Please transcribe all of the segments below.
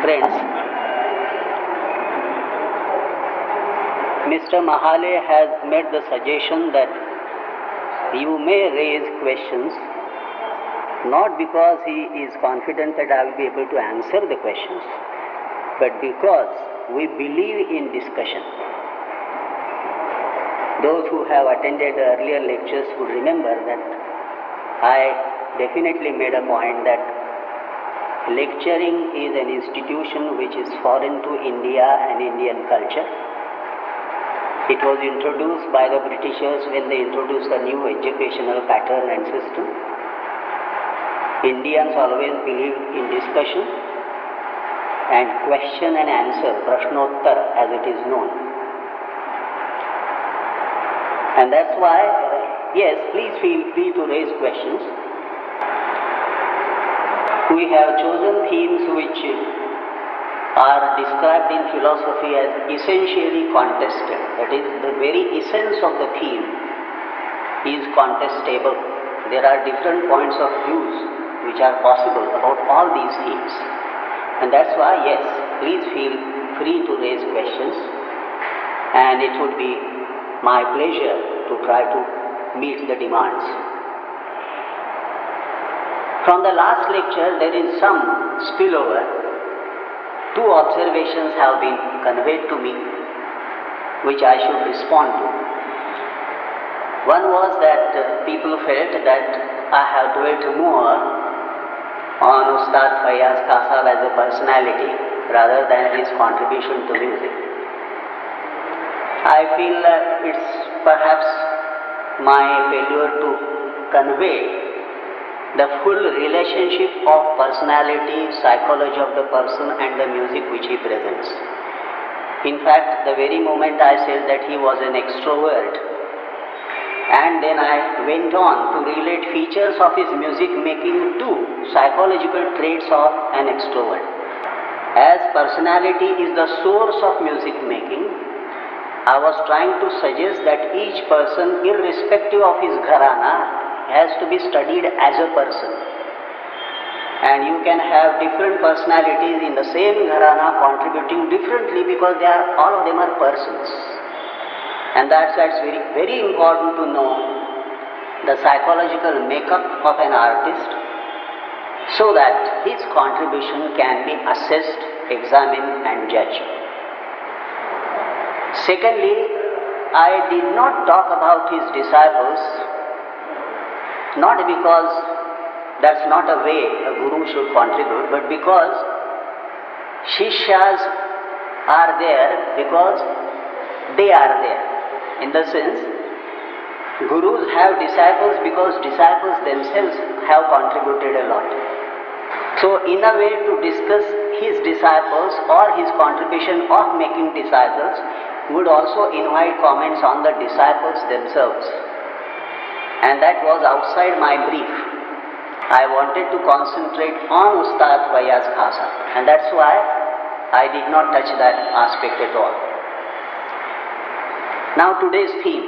friends, Mr. Mahale has made the suggestion that you may raise questions, not because he is confident that I will be able to answer the questions, but because we believe in discussion. Those who have attended earlier lectures would remember that I definitely made a point that lecturing is an institution which is foreign to India and Indian culture. It was introduced by the Britishers when they introduced a new educational pattern and system. Indians always believed in discussion and question and answer, prashnottar as it is known. And that's why, yes, please feel free to raise questions. We have chosen themes which are described in philosophy as essentially contested. That is, the very essence of the theme is contestable. There are different points of views which are possible about all these themes. And that's why, yes, please feel free to raise questions, and it would be my pleasure to try to meet the demands. From the last lecture, there is some spillover. Two observations have been conveyed to me, which I should respond to. One was that people felt that I have dwelt more on Ustad Fayaz Kasab as a personality rather than his contribution to music. I feel it's perhaps my failure to convey the full relationship of personality, psychology of the person and the music which he presents. In fact, the very moment I said that he was an extrovert, and then I went on to relate features of his music making to psychological traits of an extrovert. As personality is the source of music making, I was trying to suggest that each person, irrespective of his gharana, has to be studied as a person. And you can have different personalities in the same gharana contributing differently because all of them are persons. And that's very, very important to know the psychological makeup of an artist so that his contribution can be assessed, examined and judged. Secondly, I did not talk about his disciples, not because that's not a way a guru should contribute, but because shishyas are there because they are there. In the sense, gurus have disciples because disciples themselves have contributed a lot. So in a way, to discuss his disciples or his contribution of making disciples would also invite comments on the disciples themselves. And that was outside my brief. I wanted to concentrate on Ustad Fayaz Kasab, and that's why I did not touch that aspect at all. Now today's theme.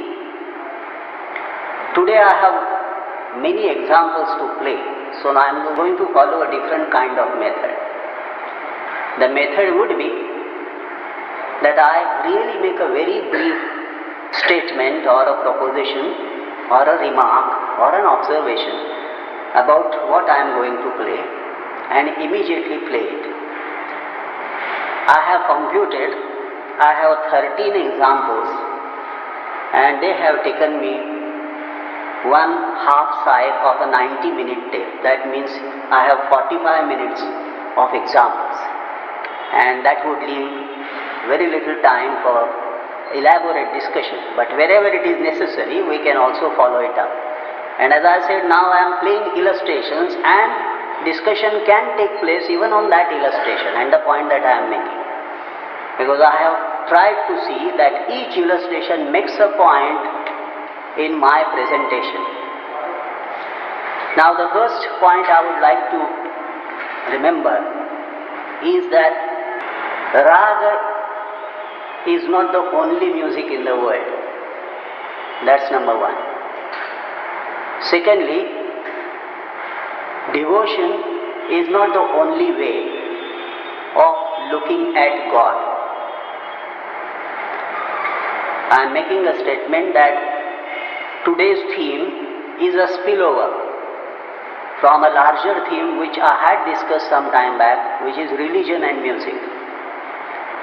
Today I have many examples to play, so now I am going to follow a different kind of method. The method would be that I really make a very brief statement or a proposition or a remark or an observation about what I am going to play and immediately play it. I have computed, I have 13 examples and they have taken me 1/2 side of a 90-minute tape. That means I have 45 minutes of examples, and that would leave very little time for elaborate discussion, but wherever it is necessary we can also follow it up. And as I said, now I am playing illustrations and discussion can take place even on that illustration and the point that I am making, because I have tried to see that each illustration makes a point in my presentation. Now the first point I would like to remember is that raga is not the only music in the world. That's number one. Secondly, devotion is not the only way of looking at God. I am making a statement that today's theme is a spillover from a larger theme which I had discussed some time back, which is religion and music.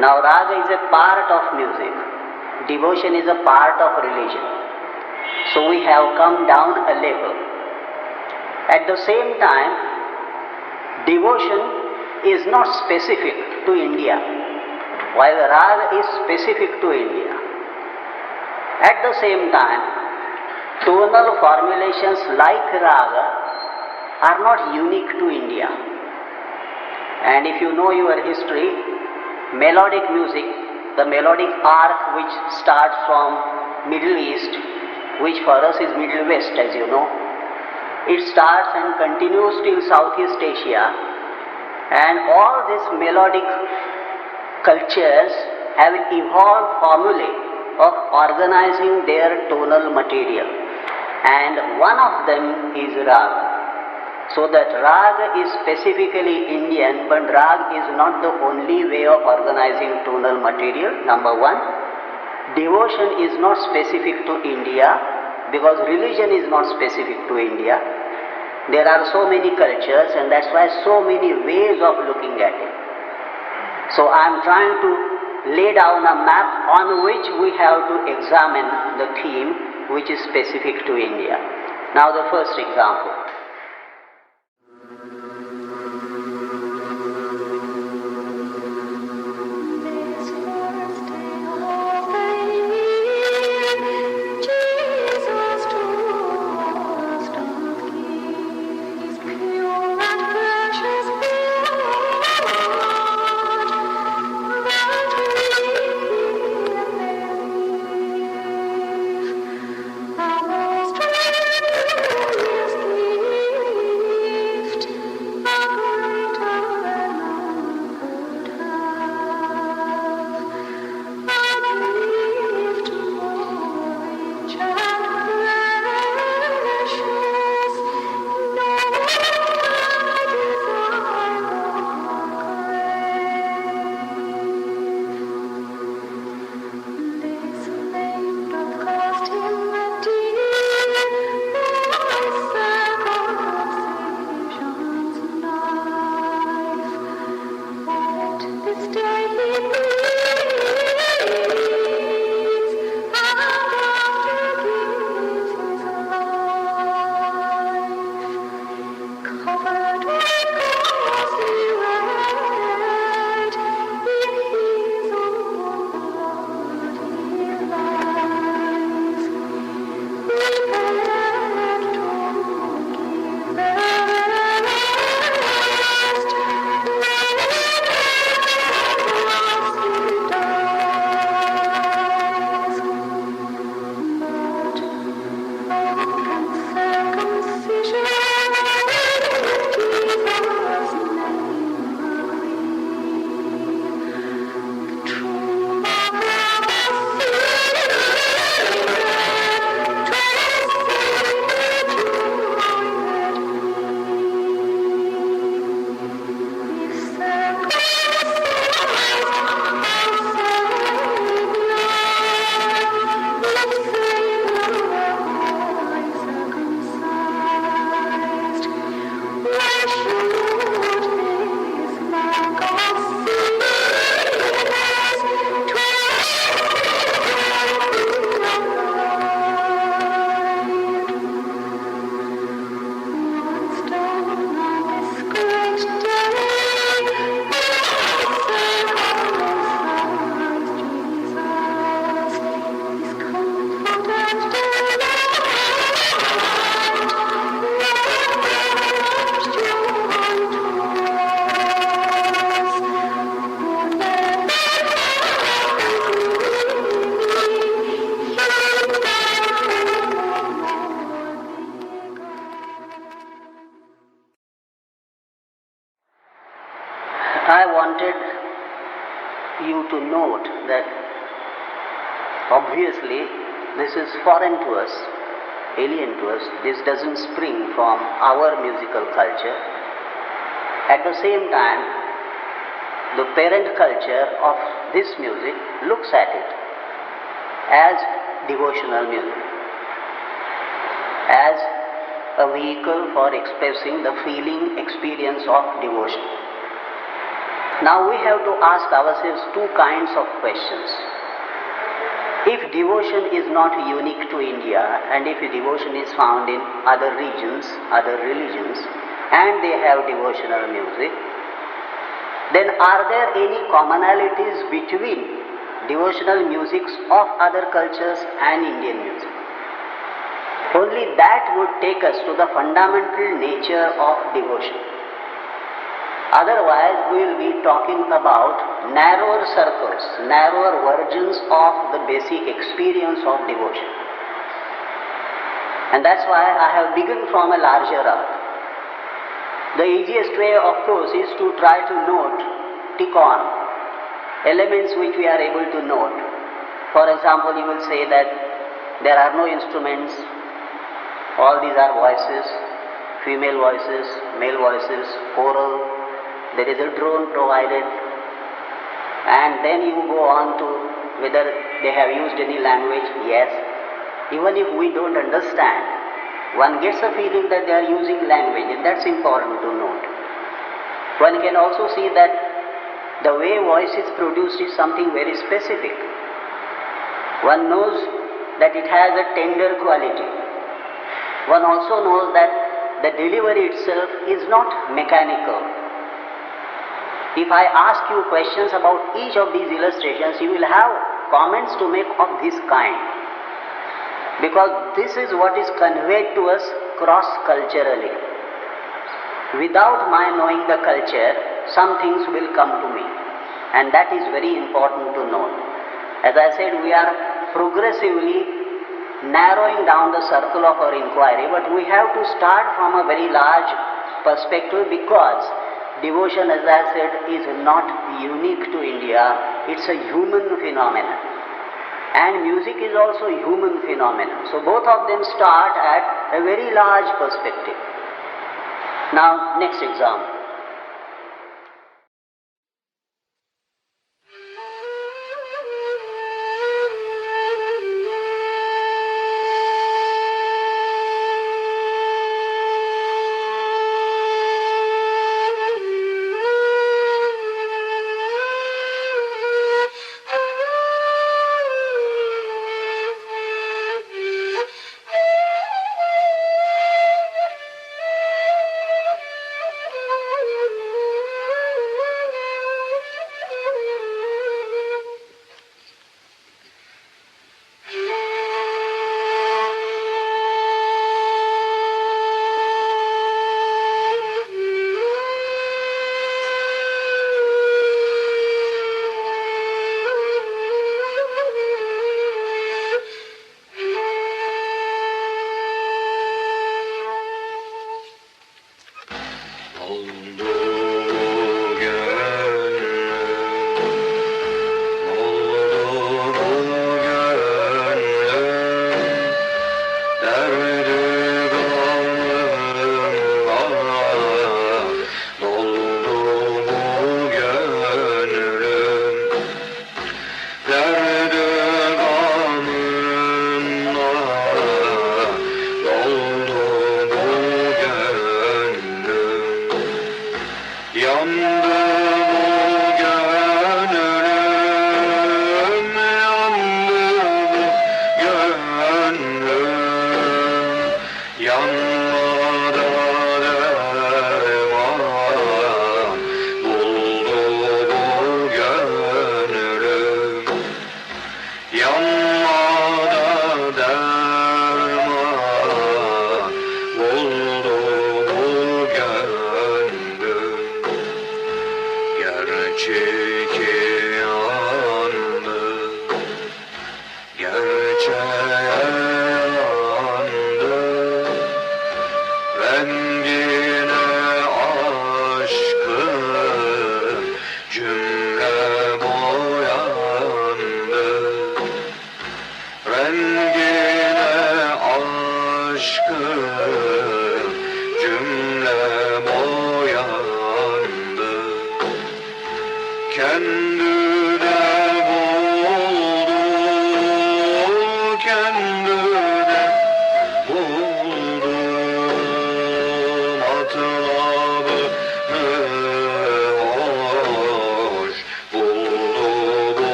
Now raga is a part of music, devotion is a part of religion. So we have come down a level. At the same time, devotion is not specific to India, while raga is specific to India. At the same time, tonal formulations like raga are not unique to India. And if you know your history, melodic music, the melodic arc which starts from Middle East, which for us is Middle West as you know, it starts and continues till Southeast Asia, and all these melodic cultures have evolved formulae of organizing their tonal material, and one of them is raga. So that raga is specifically Indian, but raga is not the only way of organizing tonal material, number one. Devotion is not specific to India, because religion is not specific to India. There are so many cultures, and that's why so many ways of looking at it. So I am trying to lay down a map on which we have to examine the theme which is specific to India. Now the first example. I wanted you to note that obviously this is foreign to us, alien to us. This doesn't spring from our musical culture. At the same time, the parent culture of this music looks at it as devotional music, as a vehicle for expressing the feeling experience of devotion. Now we have to ask ourselves two kinds of questions. If devotion is not unique to India, and if devotion is found in other regions, other religions, and they have devotional music, then are there any commonalities between devotional musics of other cultures and Indian music? Only that would take us to the fundamental nature of devotion. Otherwise, we will be talking about narrower circles, narrower versions of the basic experience of devotion. And that's why I have begun from a larger arc. The easiest way, of course, is to try to note, tick on elements which we are able to note. For example, you will say that there are no instruments, all these are voices, female voices, male voices, choral. There is a drone provided, and then you go on to whether they have used any language. Yes, even if we don't understand, one gets a feeling that they are using language, and that's important to note. One can also see that the way voice is produced is something very specific. One knows that it has a tender quality. One also knows that the delivery itself is not mechanical. If I ask you questions about each of these illustrations, you will have comments to make of this kind. Because this is what is conveyed to us cross-culturally. Without my knowing the culture, some things will come to me. And that is very important to note. As I said, we are progressively narrowing down the circle of our inquiry, but we have to start from a very large perspective, because devotion, as I said, is not unique to India. It's a human phenomenon. And music is also a human phenomenon. So both of them start at a very large perspective. Now, next example.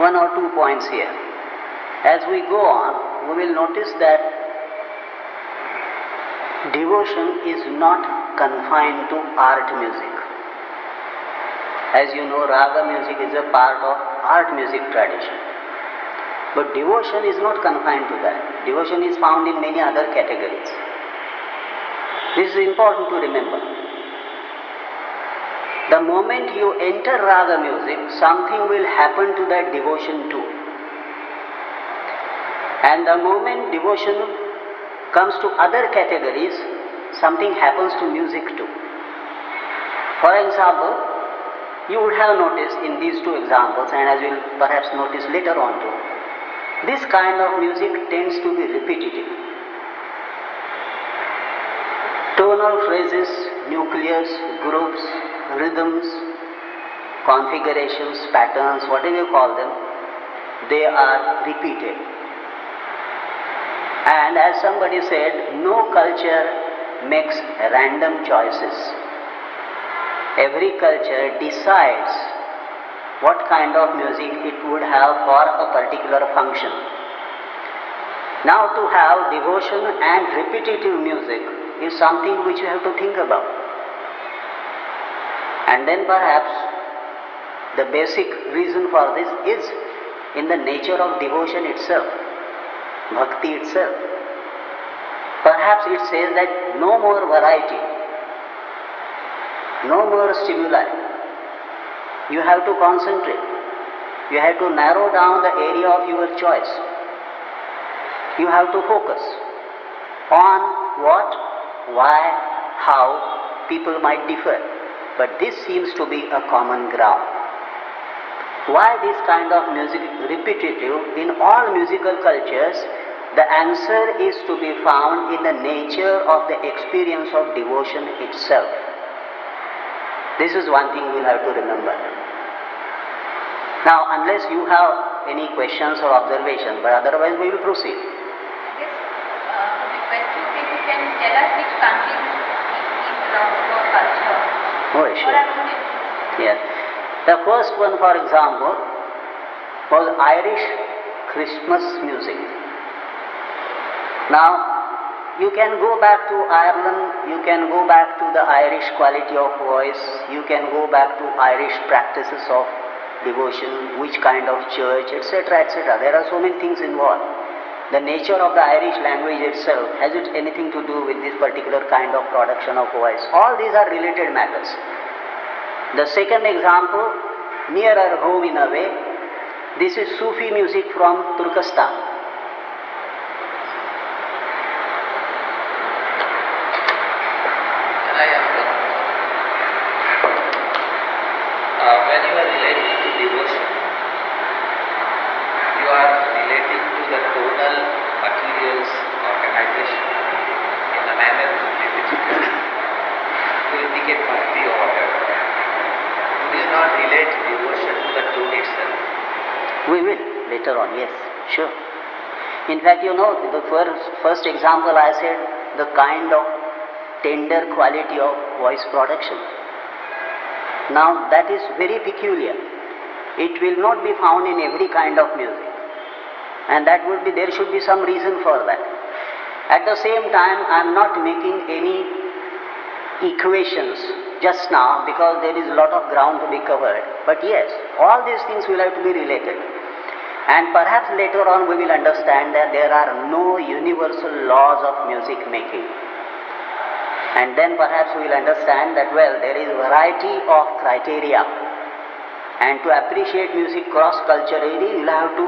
one or two points here. As we go on, we will notice that devotion is not confined to art music. As you know, raga music is a part of art music tradition. But devotion is not confined to that. Devotion is found in many other categories. This is important to remember. The moment you enter raga music, something will happen to that devotion too. And the moment devotion comes to other categories, something happens to music too. For example, you would have noticed in these two examples, and as you will perhaps notice later on too, this kind of music tends to be repetitive. Tonal phrases, nucleus, groups, rhythms, configurations, patterns, whatever you call them, they are repeated. And as somebody said, no culture makes random choices. Every culture decides what kind of music it would have for a particular function. Now to have devotion and repetitive music is something which you have to think about. And then perhaps the basic reason for this is in the nature of devotion itself, bhakti itself. Perhaps it says that no more variety, no more stimuli. You have to concentrate. You have to narrow down the area of your choice. You have to focus on what, why, how people might differ. But this seems to be a common ground. Why this kind of music repetitive in all musical cultures? The answer is to be found in the nature of the experience of devotion itself. This is one thing we'll have to remember. Now, unless you have any questions or observations, but otherwise we will proceed. I guess request you if you can tell us which countries is belong to your culture. Oh, sure. Yes. The first one, for example, was Irish Christmas music. Now, you can go back to Ireland, you can go back to the Irish quality of voice, you can go back to Irish practices of devotion, which kind of church, etc., etc. There are so many things involved. The nature of the Irish language itself, has it anything to do with this particular kind of production of voice? All these are related matters. The second example, nearer home in a way, this is Sufi music from Turkestan. When you are relating to devotion, you are relating to the tonal materials organization in the manner in which it is to indicate bhakti or whatever. You will not relate devotion to the tone itself. We will later on, yes, sure. In fact, you know, the first example I said, the kind of tender quality of voice production. Now that is very peculiar. It will not be found in every kind of music. And that would be, there should be some reason for that. At the same time, I am not making any equations just now because there is a lot of ground to be covered. But yes, all these things will have to be related. And perhaps later on we will understand that there are no universal laws of music making. And then perhaps we will understand that, well, there is variety of criteria. And to appreciate music cross-culturally, you will have to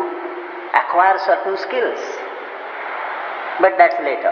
acquire certain skills. But that's later.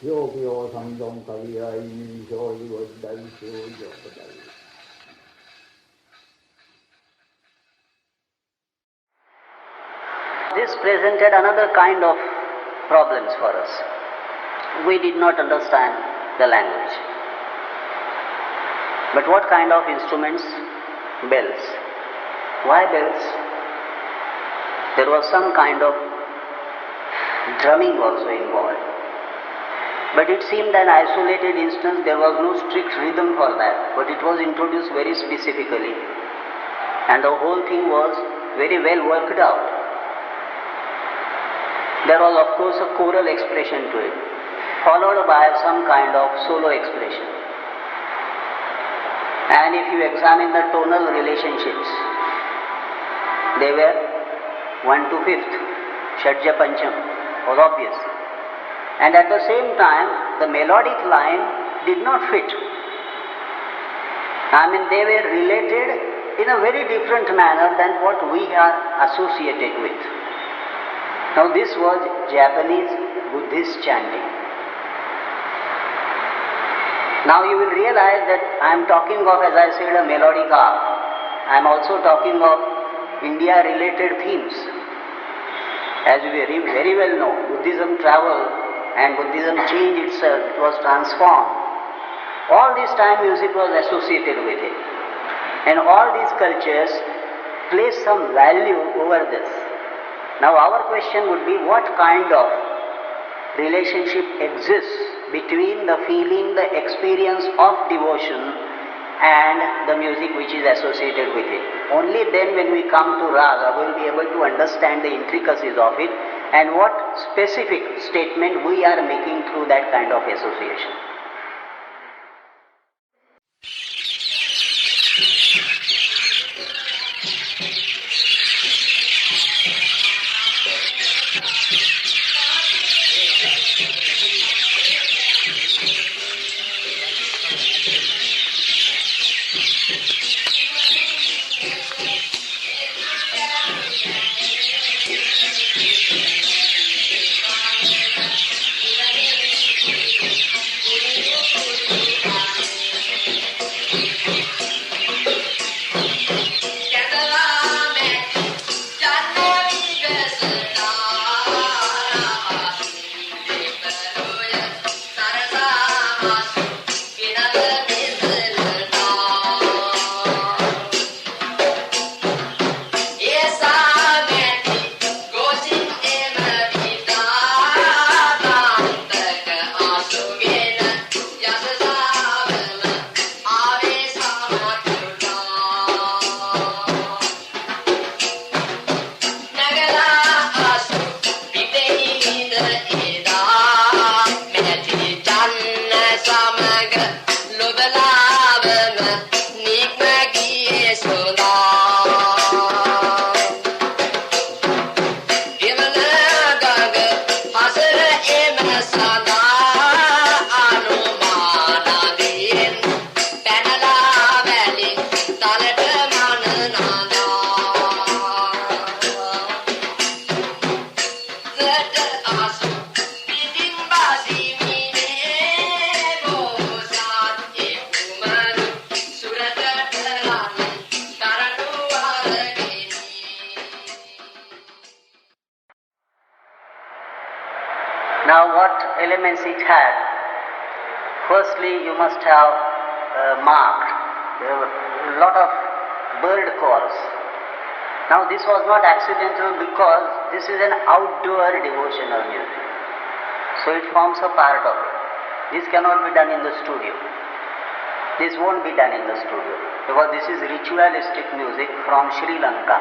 Yogyo samjong kaliyai joy wadai joy. This presented another kind of problems for us. We did not understand the language. But what kind of instruments? Bells. Why bells? There was some kind of drumming also involved. But it seemed an isolated instance, there was no strict rhythm for that, but it was introduced very specifically. And the whole thing was very well worked out. There was of course a choral expression to it, followed by some kind of solo expression. And if you examine the tonal relationships, they were 1 to 5th, Shadja Pancham was obvious. And at the same time, the melodic line did not fit. They were related in a very different manner than what we are associated with. Now this was Japanese Buddhist chanting. Now you will realize that I am talking of, as I said, a melodic art. I am also talking of India-related themes. As we very well know, Buddhism traveled and Buddhism changed itself, it was transformed. All this time music was associated with it. And all these cultures place some value over this. Now our question would be, what kind of relationship exists between the feeling, the experience of devotion and the music which is associated with it. Only then when we come to raga, we will be able to understand the intricacies of it and what specific statement we are making through that kind of association. Now what elements it had? Firstly, you must have marked. There were a lot of bird calls. Now this was not accidental because this is an outdoor devotional music. So it forms a part of it. This cannot be done in the studio. This won't be done in the studio because this is ritualistic music from Sri Lanka,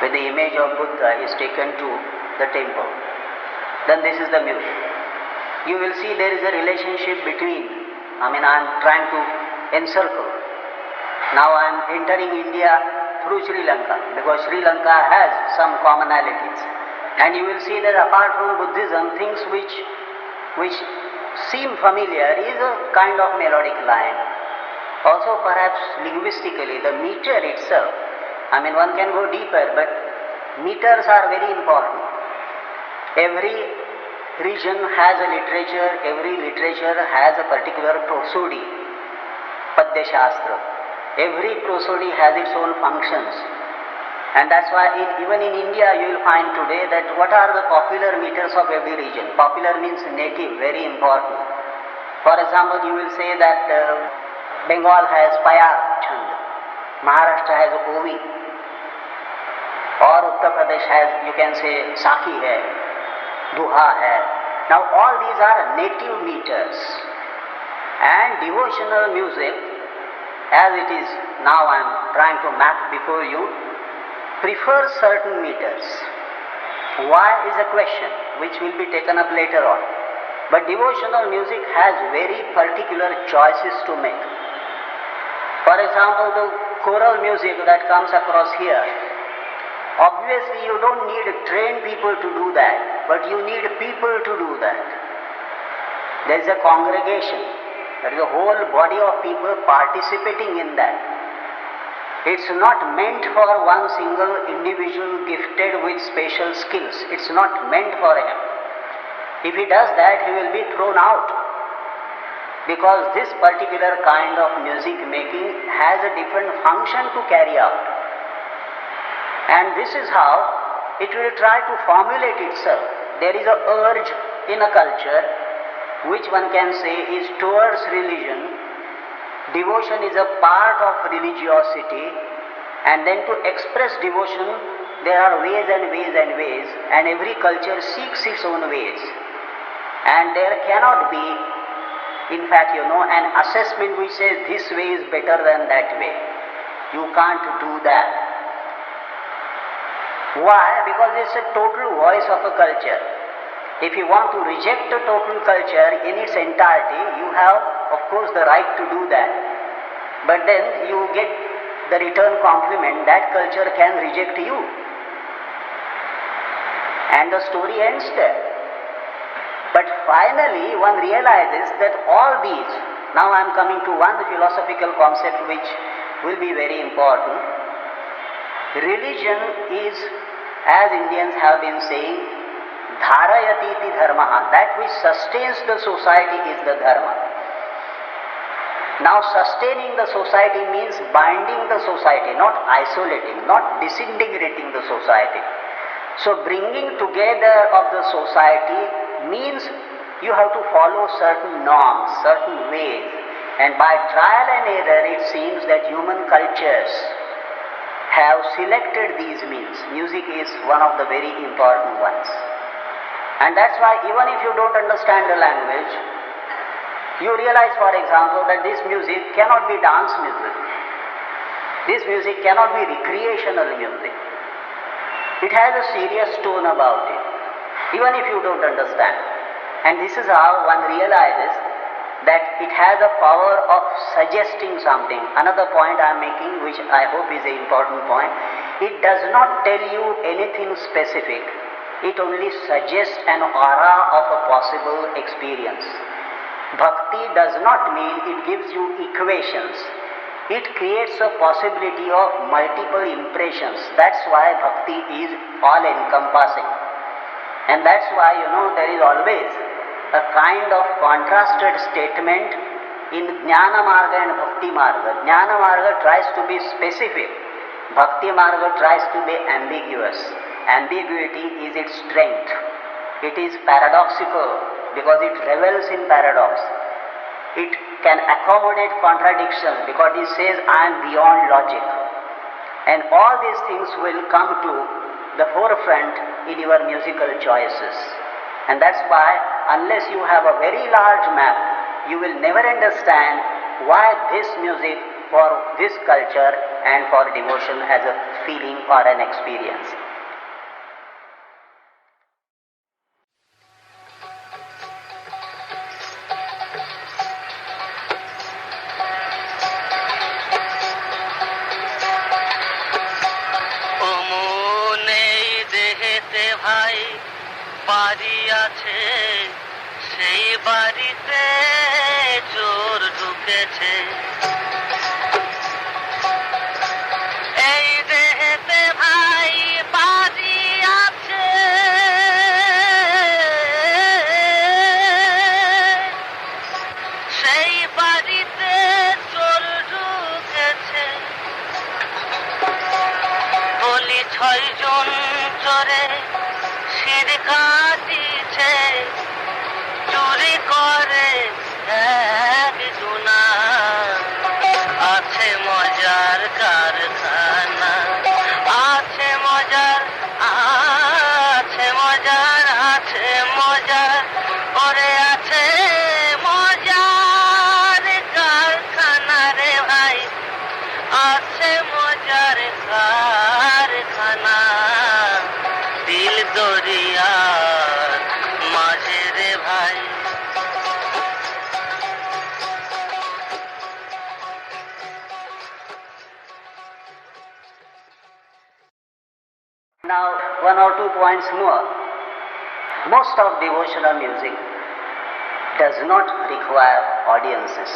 where the image of Buddha is taken to the temple. Then this is the music. You will see there is a relationship between, I am trying to encircle. Now I am entering India through Sri Lanka because Sri Lanka has some commonalities. And you will see that apart from Buddhism, things which seem familiar is a kind of melodic line. Also perhaps linguistically, the meter itself, one can go deeper, but meters are very important. Every region has a literature, every literature has a particular prosody, Padya Shastra. Every prosody has its own functions. And that's why even in India you will find today that what are the popular meters of every region. Popular means native, very important. For example, you will say that Bengal has Payar Chand, Maharashtra has Ovi, or Uttar Pradesh has, you can say, Saki hai, Duha hai. Now all these are native meters. And devotional music, as it is now I am trying to map before you, prefers certain meters. Why is a question which will be taken up later on. But devotional music has very particular choices to make. For example, the choral music that comes across here, obviously you don't need trained people to do that, but you need people to do that. There is a congregation, there is a whole body of people participating in that. It's not meant for one single individual gifted with special skills. It's not meant for him. If he does that, he will be thrown out. Because this particular kind of music making has a different function to carry out. And this is how it will try to formulate itself. There is a urge in a culture which one can say is towards religion. Devotion is a part of religiosity, and then to express devotion there are ways and ways and ways, and every culture seeks its own ways. And there cannot be, in fact, an assessment which says this way is better than that way. You can't do that. Why? Because it's a total voice of a culture. If you want to reject a total culture in its entirety, you have, of course, the right to do that. But then you get the return compliment that culture can reject you. And the story ends there. But finally one realizes that all these, now I am coming to one philosophical concept which will be very important. Religion is, as Indians have been saying, dharayatiti dharmaha, that which sustains the society is the dharma. Now sustaining the society means binding the society, not isolating, not disintegrating the society. So bringing together of the society means you have to follow certain norms, certain ways. And by trial and error it seems that human cultures have selected these means. Music is one of the very important ones. And that's why even if you don't understand the language, you realize, for example, that this music cannot be dance music. This music cannot be recreational music. It has a serious tone about it, even if you don't understand. And this is how one realizes that it has a power of suggesting something. Another point I am making, which I hope is an important point, it does not tell you anything specific. It only suggests an aura of a possible experience. Bhakti does not mean it gives you equations. It creates a possibility of multiple impressions. That's why bhakti is all-encompassing. And that's why, there is always a kind of contrasted statement in Jnana Marga and Bhakti Marga. Jnana Marga tries to be specific. Bhakti Marga tries to be ambiguous. Ambiguity is its strength. It is paradoxical because it revels in paradox. It can accommodate contradictions because it says, I am beyond logic. And all these things will come to the forefront in your musical choices. And that's why, unless you have a very large map, you will never understand why this music for this culture and for devotion as a feeling or an experience. বাড়ি আছে সেই বাড়িতে চোর ঢুকেছে এই দেহেতে ভাই বাড়ি আছে কাটিছে চুরি করে এক গুনা আছে মজার কারখানা আছে মজার আছে মজার আছে মজার ওরে আছে মজার কারখানা রে ভাই আছে মজার কারখানা দিল দরিয়ার মাঝে রে ভাই Now, one or two points more. Most of devotional music does not require audiences.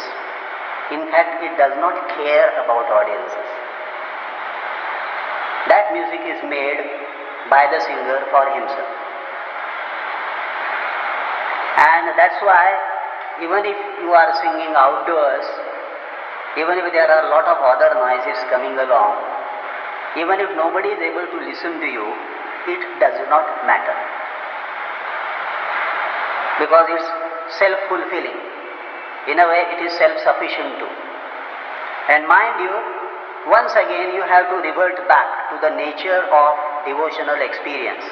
In fact, it does not care about audiences. That music is made by the singer for himself. And that's why even if you are singing outdoors, even if there are a lot of other noises coming along, even if nobody is able to listen to you, it does not matter. Because it's self-fulfilling. In a way, it is self-sufficient too. And mind you, once again you have to revert back to the nature of devotional experience.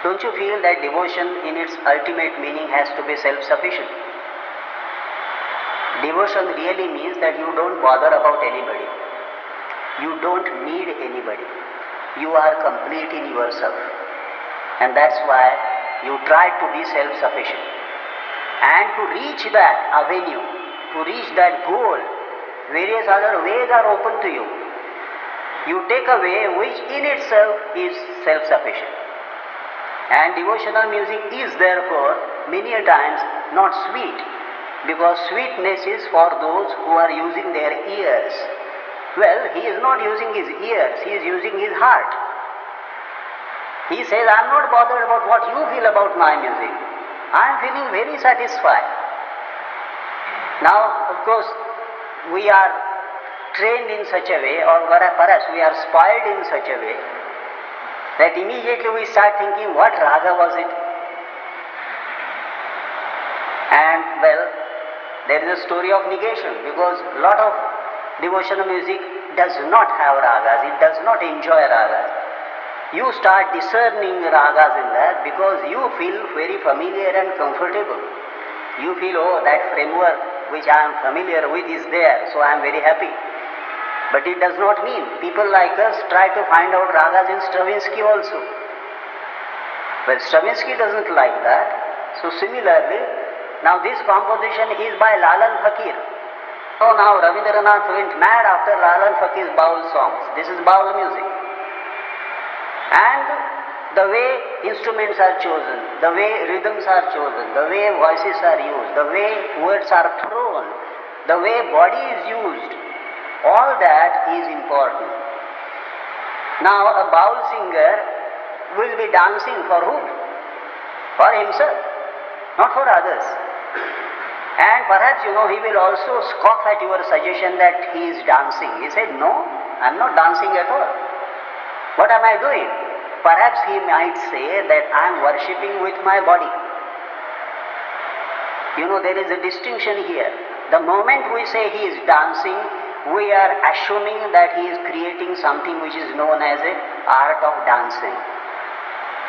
Don't you feel that devotion in its ultimate meaning has to be self-sufficient? Devotion really means that you don't bother about anybody. You don't need anybody. You are complete in yourself. And that's why you try to be self-sufficient. And to reach that avenue, to reach that goal, various other ways are open to you. You take a way which in itself is self-sufficient. And devotional music is therefore many a times not sweet, because sweetness is for those who are using their ears. Well, he is not using his ears, he is using his heart. He says, I am not bothered about what you feel about my music. I am feeling very satisfied. Now, of course, we are trained in such a way, or perhaps we are spoiled in such a way, that immediately we start thinking, what raga was it? And well, there is a story of negation, because a lot of devotional music does not have ragas, it does not enjoy ragas. You start discerning ragas in that because you feel very familiar and comfortable. You feel, oh, that framework which I am familiar with is there, so I am very happy. But it does not mean people like us try to find out ragas in Stravinsky also. Well, Stravinsky doesn't like that. So similarly, now this composition is by Lalan Fakir. So now Rabindranath went mad after Lalan Fakir's Baul songs. This is Baul music. And the way instruments are chosen, the way rhythms are chosen, the way voices are used, the way words are thrown, the way body is used, all that is important. Now a Baul singer will be dancing for whom? For himself, not for others. And perhaps he will also scoff at your suggestion that he is dancing. He said, no, I am not dancing at all. What am I doing? Perhaps he might say that I am worshipping with my body. There is a distinction here. The moment we say he is dancing, we are assuming that he is creating something which is known as an art of dancing.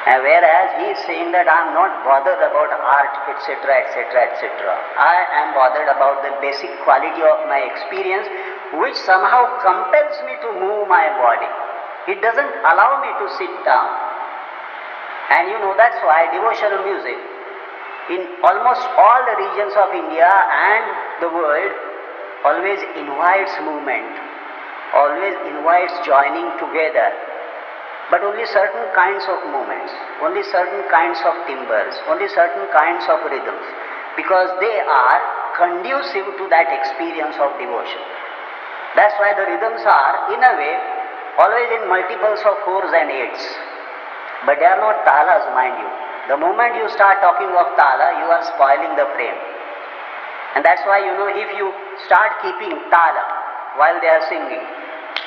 Whereas he is saying that I am not bothered about art, etc., etc., etc. I am bothered about the basic quality of my experience, which somehow compels me to move my body. It doesn't allow me to sit down. And that's why devotional music in almost all the regions of India and the world always invites movement, always invites joining together. But only certain kinds of movements, only certain kinds of timbres, only certain kinds of rhythms, because they are conducive to that experience of devotion. That's why the rhythms are, in a way, always in multiples of 4s and 8s. But they are not talas, mind you. The moment you start talking of tala, you are spoiling the frame. And that's why, if you start keeping tala while they are singing,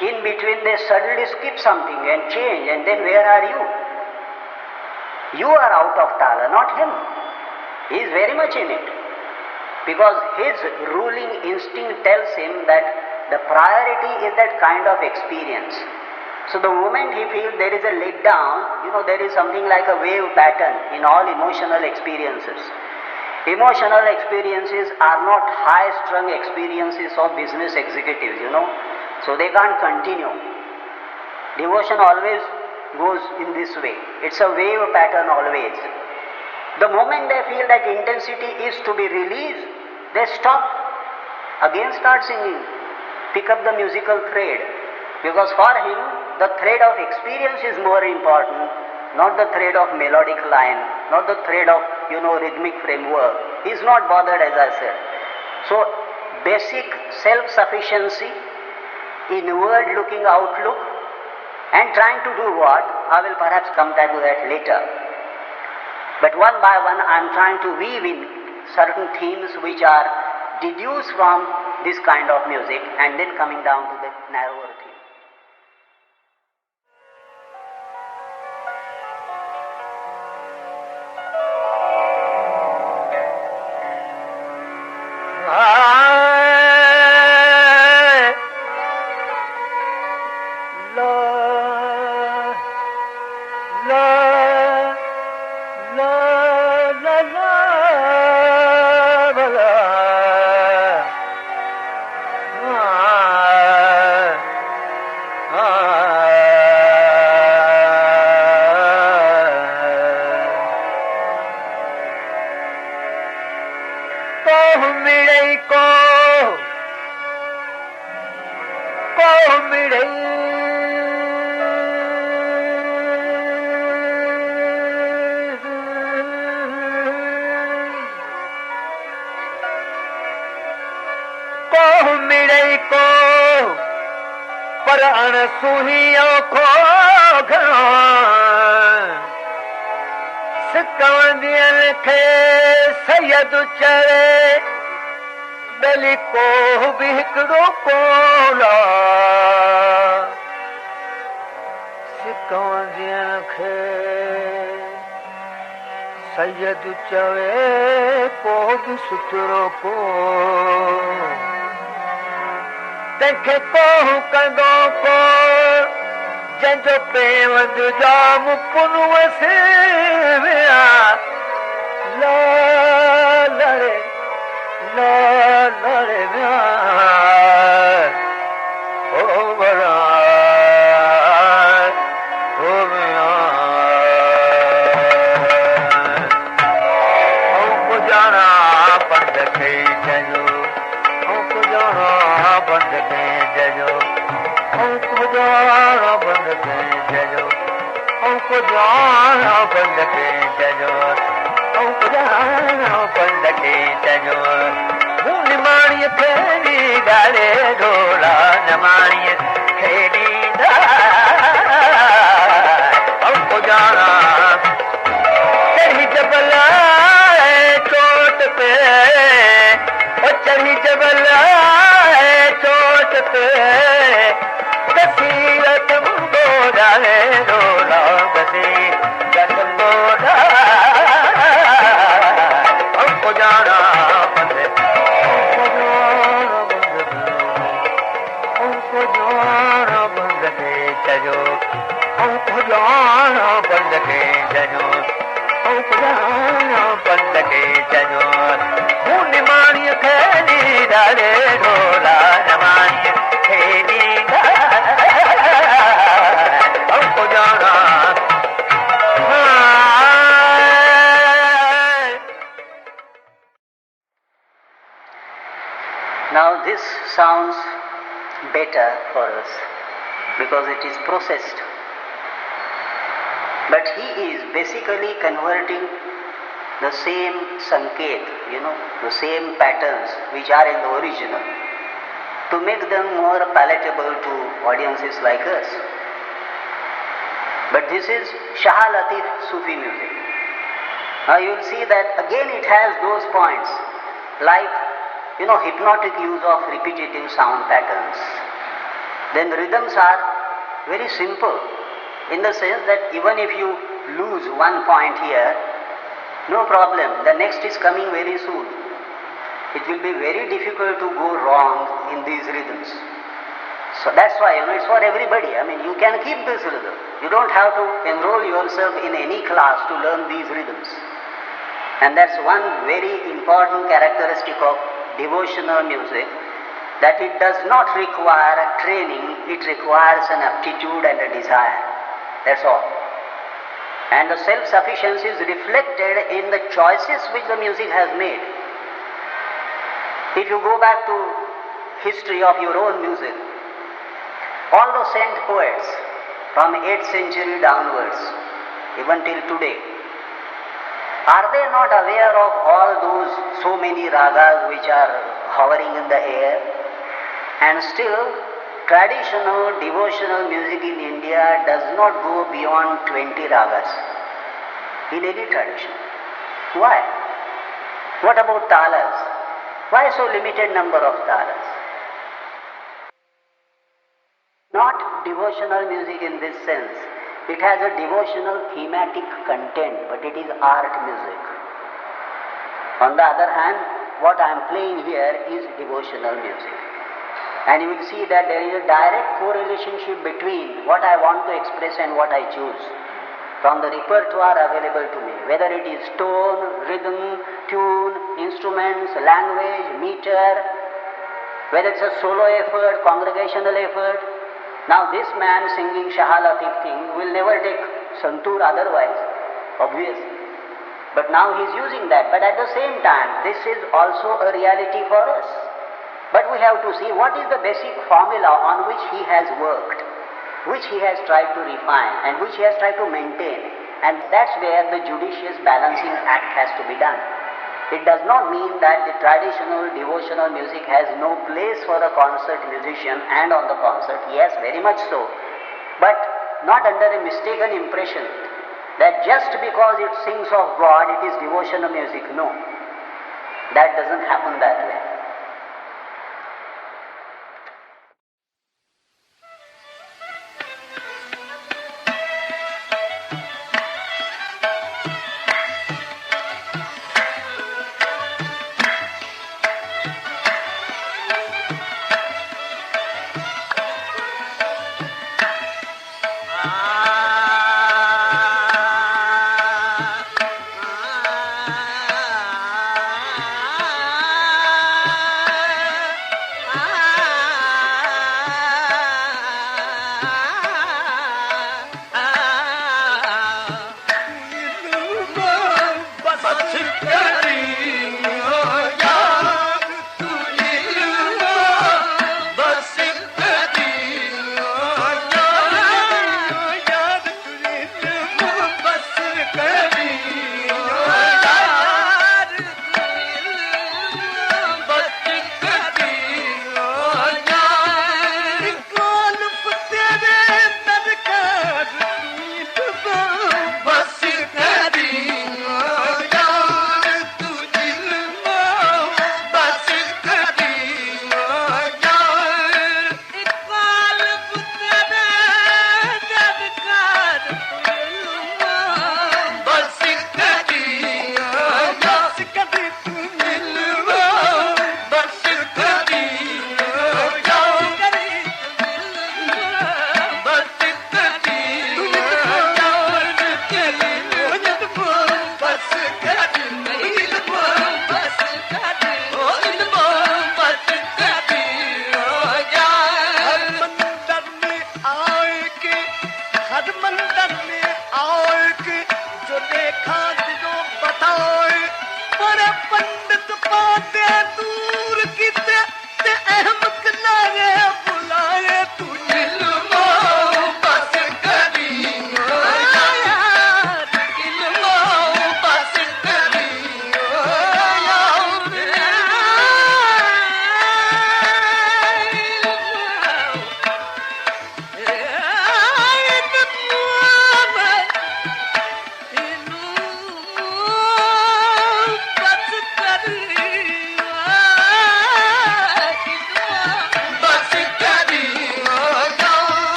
in between they suddenly skip something and change, and then where are you? You are out of tala, not him. He is very much in it. Because his ruling instinct tells him that the priority is that kind of experience. So the moment he feels there is a let down, there is something like a wave pattern in all emotional experiences. Emotional experiences are not high-strung experiences of business executives, so they can't continue. Devotion always goes in this way. It's a wave pattern always. The moment they feel that intensity is to be released, they stop, again start singing, pick up the musical thread. Because for him, the thread of experience is more important, not the thread of melodic line, not the thread of, rhythmic framework. He is not bothered, as I said. So, basic self-sufficiency, inward looking outlook, and trying to do what? I will perhaps come back to that later. But one by one I am trying to weave in certain themes which are deduced from this kind of music and then coming down to the narrower theme. Now this sounds better for us because it is processed. But he is basically converting the same sanket, the same patterns which are in the original to make them more palatable to audiences like us. But this is Shah Latif Sufi music. Now you will see that again it has those points like hypnotic use of repetitive sound patterns. Then rhythms are very simple in the sense that even if you lose one point here, no problem, the next is coming very soon. It will be very difficult to go wrong in these rhythms. So that's why, it's for everybody. You can keep this rhythm. You don't have to enroll yourself in any class to learn these rhythms. And that's one very important characteristic of devotional music, that it does not require a training, it requires an aptitude and a desire. That's all. And the self-sufficiency is reflected in the choices which the music has made. If you go back to history of your own music, all the saint poets from 8th century downwards, even till today, are they not aware of all those so many ragas which are hovering in the air? And still, traditional devotional music in India does not go beyond 20 ragas in any tradition. Why? What about talas? Why so limited number of talas? Not devotional music in this sense. It has a devotional thematic content, but it is art music. On the other hand, what I am playing here is devotional music. And you will see that there is a direct correlationship between what I want to express and what I choose from the repertoire available to me, whether it is tone, rhythm, tune, instruments, language, meter, whether it's a solo effort, congregational effort. Now this man singing Shahalatif thing will never take santur otherwise, obviously. But now he is using that. But at the same time, this is also a reality for us. But we have to see what is the basic formula on which he has worked, which he has tried to refine and which he has tried to maintain. And that's where the judicious balancing act has to be done. It does not mean that the traditional devotional music has no place for a concert musician and on the concert. Yes, very much so. But not under a mistaken impression that just because it sings of God, it is devotional music. No, that doesn't happen that way.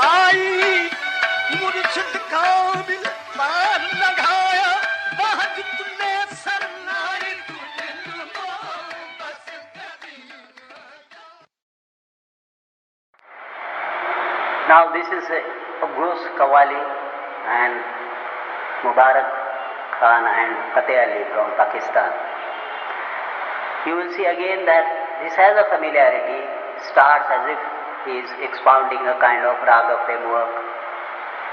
आई मुर्शिद काबिल पार लगाया बाज तुमने सरनाई बस Now this is a Ghosh Qawwali and Mubarak Khan and Fateh Ali from Pakistan. You will see again that this has a familiarity, starts as if he is expounding a kind of raga framework,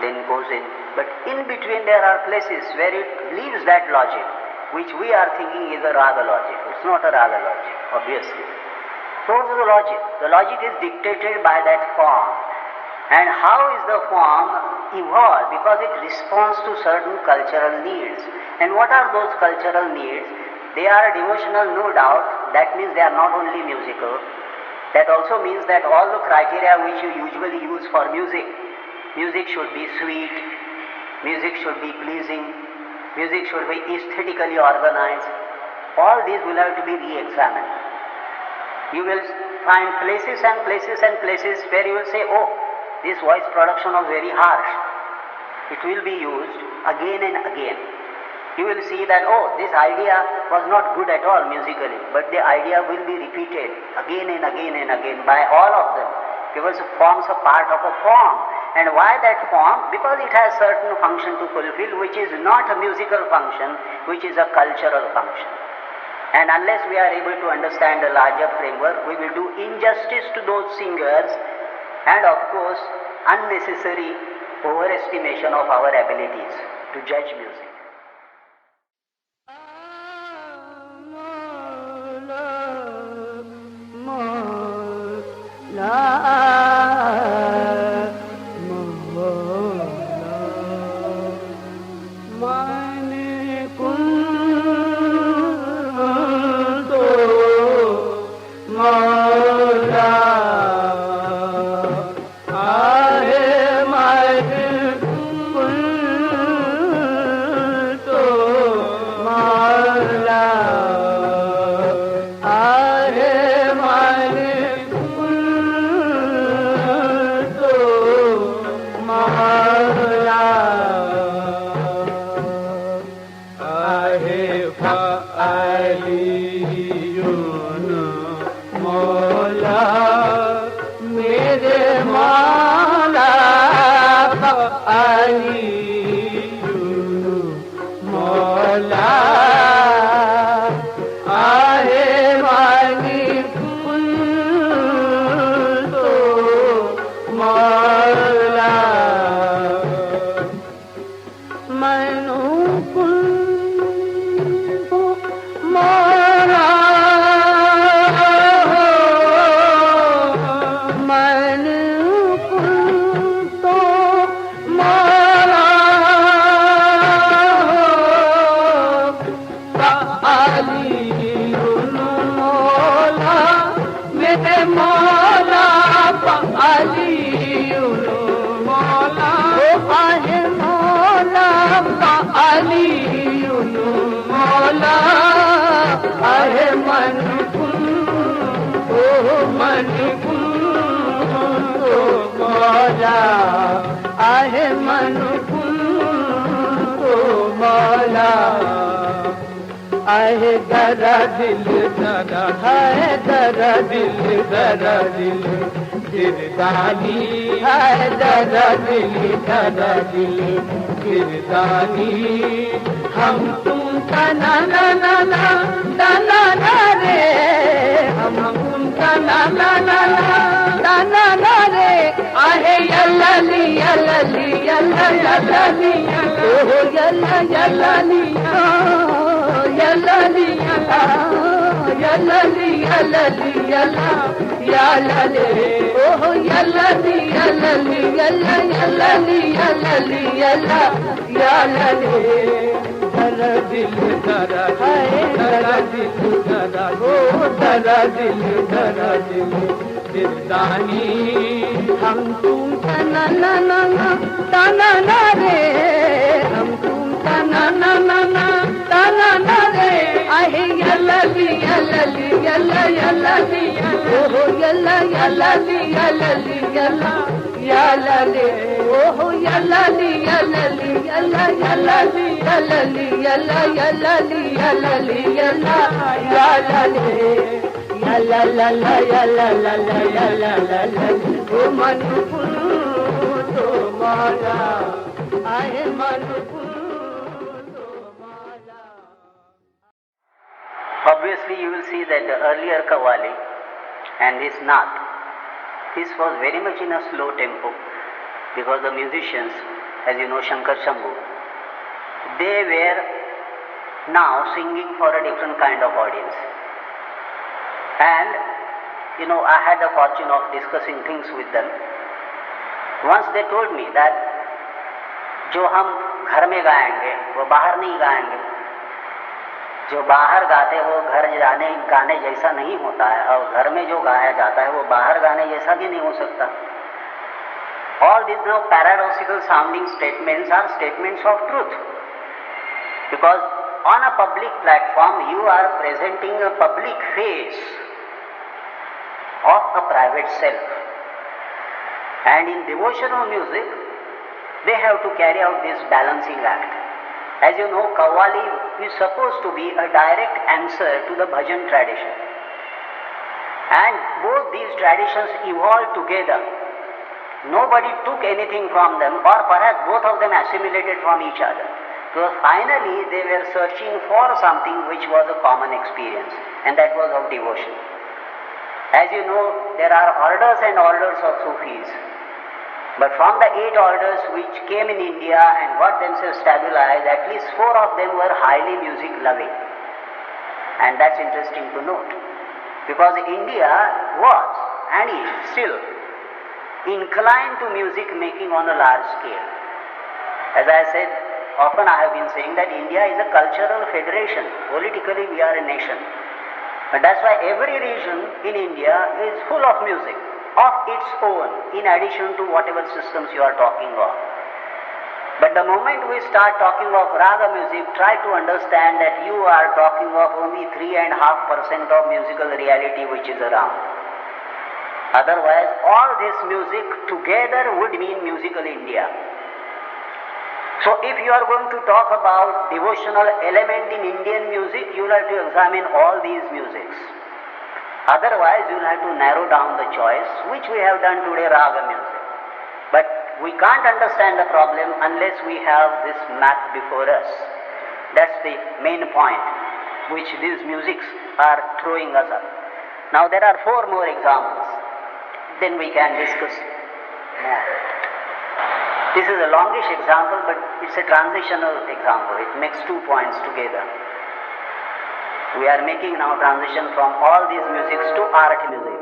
then goes in. But in between there are places where it leaves that logic, which we are thinking is a raga logic. It's not a raga logic, obviously. So what is the logic? The logic is dictated by that form. And how is the form evolved? Because it responds to certain cultural needs. And what are those cultural needs? They are devotional, no doubt. That means they are not only musical. That also means that all the criteria which you usually use for music, music should be sweet, music should be pleasing, music should be aesthetically organized. All these will have to be re-examined. You will find places and places and places where you will say, oh, this voice production was very harsh. It will be used again and again. You will see that, oh, this idea was not good at all musically, but the idea will be repeated again and again and again by all of them, because it forms a part of a form. And why that form? Because it has certain function to fulfill, which is not a musical function, which is a cultural function. And unless we are able to understand the larger framework, we will do injustice to those singers and of course unnecessary overestimation of our abilities to judge music. आहे दरा दिल दरा है दरा दिल गिरदानी है दरा दिल गिरदानी हम तुम का ना ना ना ना ना ना रे हम तुम का ना ना ना ना ना ना रे आहे यल्लाली यल्लाली यल्लाली ओ यल्लाली yalali yalali yalali yalali oh yalali yalali yalali yalali yalali dara dil dara hai dara dil dara oh dara dil dirdani hum tum na na na na na re hum tum na na na na na re ahe yalali yalali yalali oh yalali yalali yalali, oh yalali, yalali, yalla, yalali, yalali, yalla, yalali, yalali, yalla, yalali, yalla, la la, yalla, la la, yalla, la la, oh manupur tomara, aaye manupur tomara. Obviously, you will see that the earlier Qawwali and this Naat, this was very much in a slow tempo, because the musicians, as you know, Shankar Shambhu, they were now singing for a different kind of audience. And you know, I had the fortune of discussing things with them. Once they told me that जो हम घर में गाएंगे वो बाहर नहीं गाएंगे, जो बाहर गाते वो घर गाने जैसा नहीं होता है, और घर में जो गाया जाता है वो बाहर गाने जैसा भी नहीं हो सकता. All these now paradoxical sounding statements are statements of truth, because on a public platform you are presenting a public face of a private self, and in devotional music they have to carry out this balancing act. As you know, Qawwali is supposed to be a direct answer to the bhajan tradition, and both these traditions evolved together. Nobody took anything from them, or perhaps both of them assimilated from each other. So finally they were searching for something which was a common experience, and that was of devotion. As you know, there are orders and orders of Sufis, but from the 8 orders which came in India and got themselves stabilized, at least 4 of them were highly music loving. And that's interesting to note, because India was and is still inclined to music making on a large scale. As I said, often I have been saying that India is a cultural federation. Politically we are a nation. But that's why every region in India is full of music of its own, in addition to whatever systems you are talking of. But the moment we start talking of raga music, try to understand that you are talking of only 3.5% of musical reality which is around. Otherwise, all this music together would mean musical India. So if you are going to talk about devotional element in Indian music, you will have to examine all these musics. Otherwise, you will have to narrow down the choice, which we have done today, raga music. But we can't understand the problem unless we have this map before us. That's the main point which these musics are throwing us up. Now there are 4 more examples. Then we can discuss more. This is a longish example, but it's a transitional example. It makes 2 points together. We are making now transition from all these musics to art music.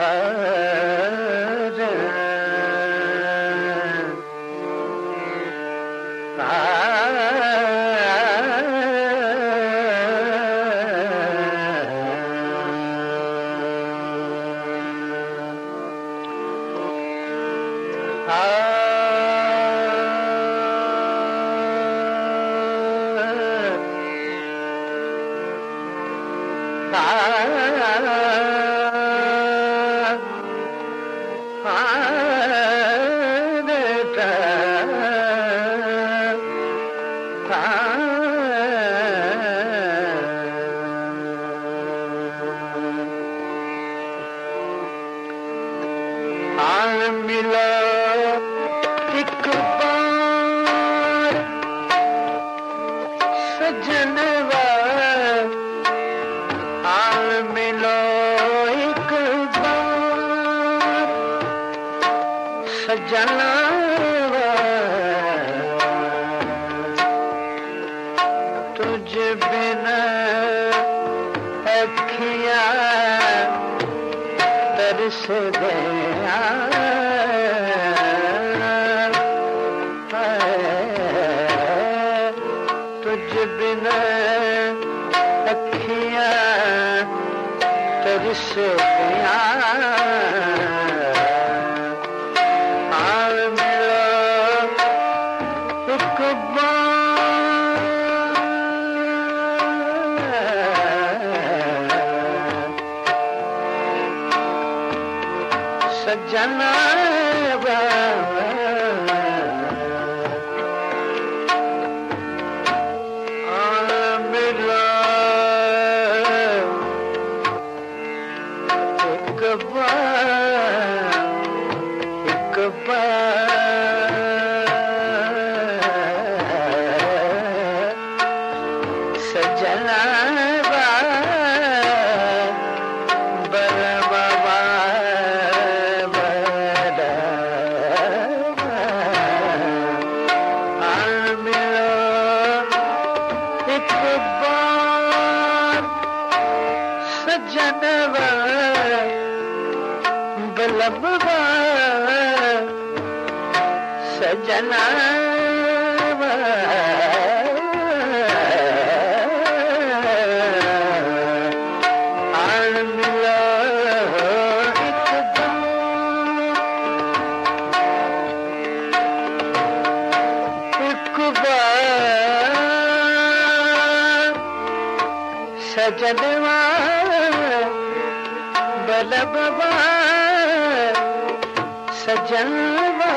Thank you. सजना मिला एक बार सजना सजना मिला एक बार सजनवा बलबवा सजनवा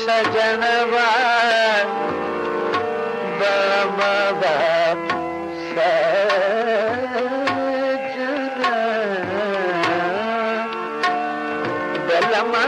सजनवा बलबवा सजना बलमा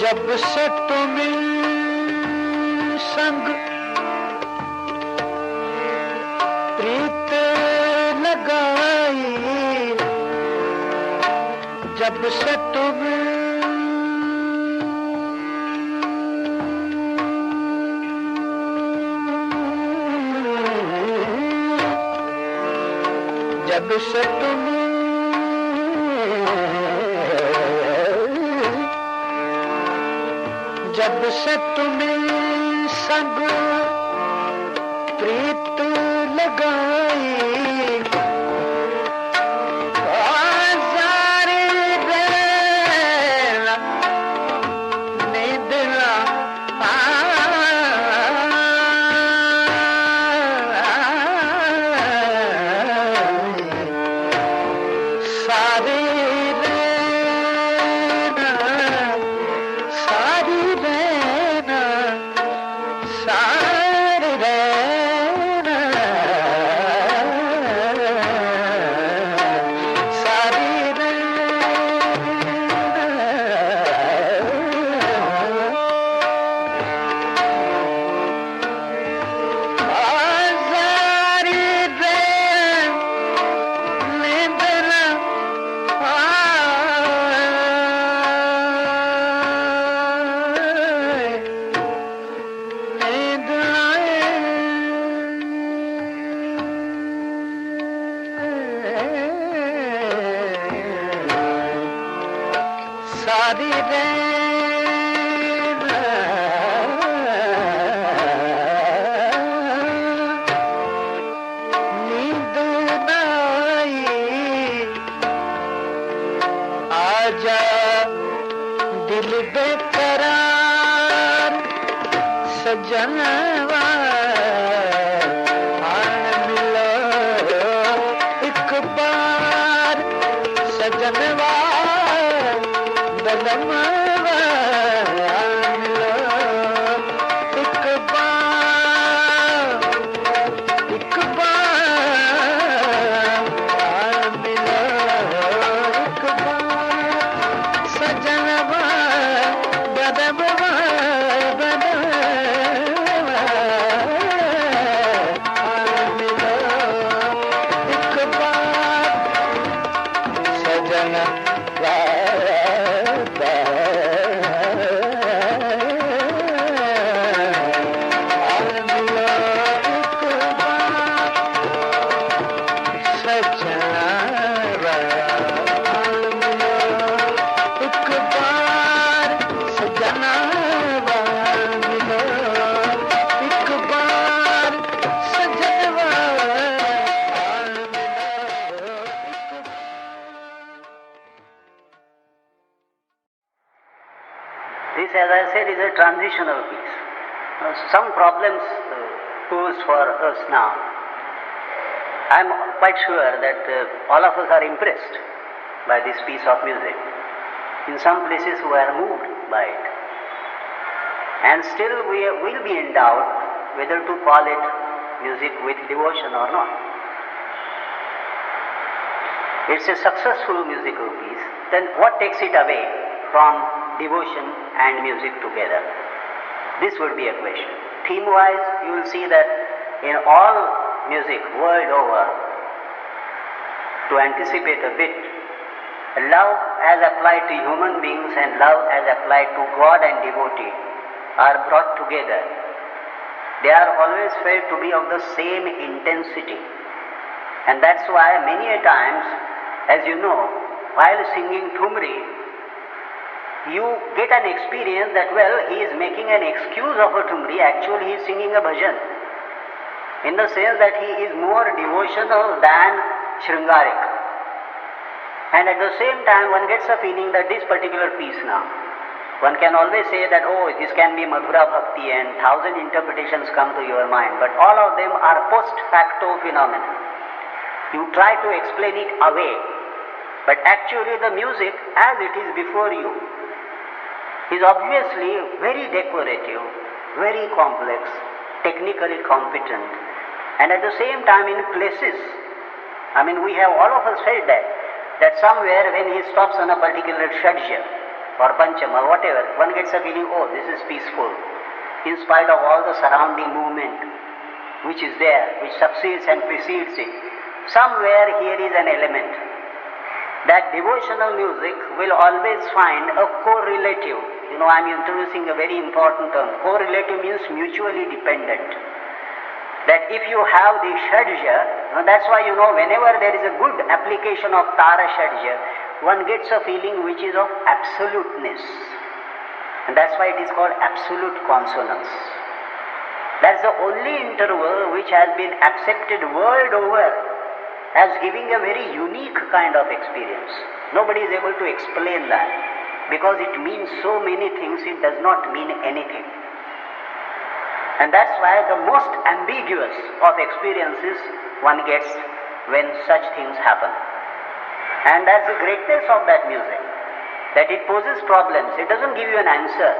जब से तुम संग प्रीत लगाई, जब से तुम जब से तुम जब से तुम्हें संग प्रीत लगाई, सारी बेला नींद ना सारी सारी प्यारी रे नींद नाई आजा दिल बेकरार सजनवा मिलो एक बार सजनवा बलमवा मिलो एक बार मिलो एक बार सजनवा बलमवा This, as I said, is a transitional piece. Some problems posed for us now. I am quite sure that all of us are impressed by this piece of music. In some places we are moved by it. And still we will be in doubt whether to call it music with devotion or not. It's a successful musical piece. Then what takes it away from devotion and music together? This would be a question. Theme-wise, you will see that in all music world over, to anticipate a bit, love as applied to human beings and love as applied to God and devotee are brought together. They are always felt to be of the same intensity. And that's why many a times, as you know, while singing Thumri, you get an experience that, well, he is making an excuse of a Thumri, actually he is singing a bhajan. In the sense that he is more devotional than Shringaric. And at the same time, one gets a feeling that this particular piece now, one can always say that, oh, this can be Madhura Bhakti and 1,000 interpretations come to your mind, but all of them are post facto phenomena. You try to explain it away, but actually the music as it is before you is obviously very decorative, very complex, technically competent, and at the same time in places, I mean, we have all of us felt that somewhere when he stops on a particular shadja or pancham or whatever, one gets a feeling, oh, this is peaceful, in spite of all the surrounding movement which is there, which succeeds and precedes it. Somewhere here is an element that devotional music will always find a correlative. You know, I am introducing a very important term. Correlative means mutually dependent. That if you have the shadja, that's why, you know, whenever there is a good application of Tara shadja, one gets a feeling which is of absoluteness. And that's why it is called absolute consonance. That's the only interval which has been accepted world over as giving a very unique kind of experience. Nobody is able to explain that, because it means so many things, it does not mean anything. And that's why the most ambiguous of experiences one gets when such things happen. And that's the greatness of that music, that it poses problems, it doesn't give you an answer.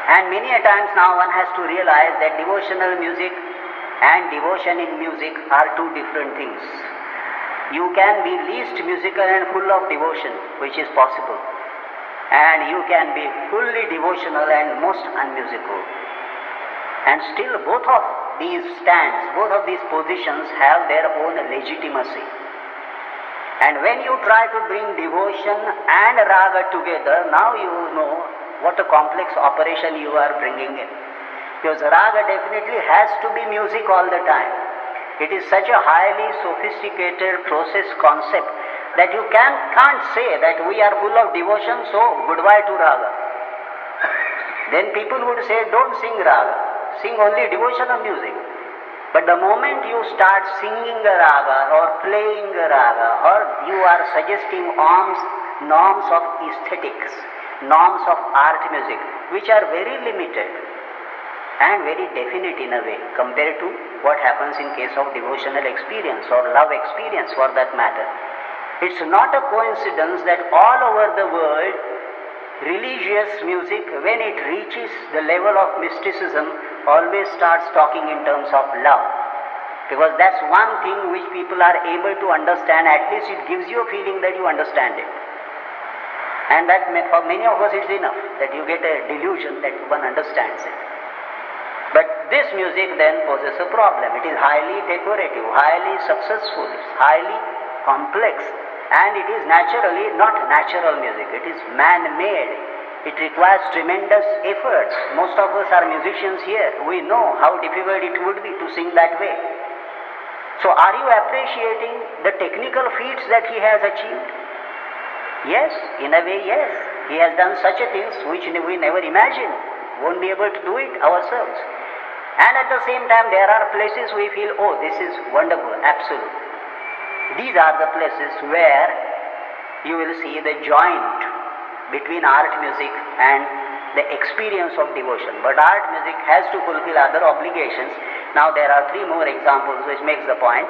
And many a times now one has to realize that devotional music and devotion in music are two different things. You can be least musical and full of devotion, which is possible, and you can be fully devotional and most unmusical. And still both of these stands, both of these positions have their own legitimacy. And when you try to bring devotion and raga together, now you know what a complex operation you are bringing in. Because raga definitely has to be music all the time. It is such a highly sophisticated process concept that you can't say that we are full of devotion, so goodbye to raga. Then people would say, don't sing raga, sing only devotional music. But the moment you start singing a raga or playing a raga, or you are suggesting norms of aesthetics, norms of art music, which are very limited and very definite in a way compared to what happens in case of devotional experience or love experience for that matter. It's not a coincidence that all over the world religious music, when it reaches the level of mysticism, always starts talking in terms of love. Because that's one thing which people are able to understand, at least it gives you a feeling that you understand it. And that for many of us it's enough, that you get a delusion that one understands it. But this music then poses a problem. It is highly decorative, highly successful, it's highly complex. And it is naturally not natural music, it is man-made. It requires tremendous efforts. Most of us are musicians here. We know how difficult it would be to sing that way. So are you appreciating the technical feats that he has achieved? Yes, in a way, yes. He has done such a things which we never imagined. Won't be able to do it ourselves. And at the same time, there are places we feel, oh, this is wonderful, absolute. These are the places where you will see the joint between art music and the experience of devotion. But art music has to fulfill other obligations. Now there are 3 more examples which makes the point.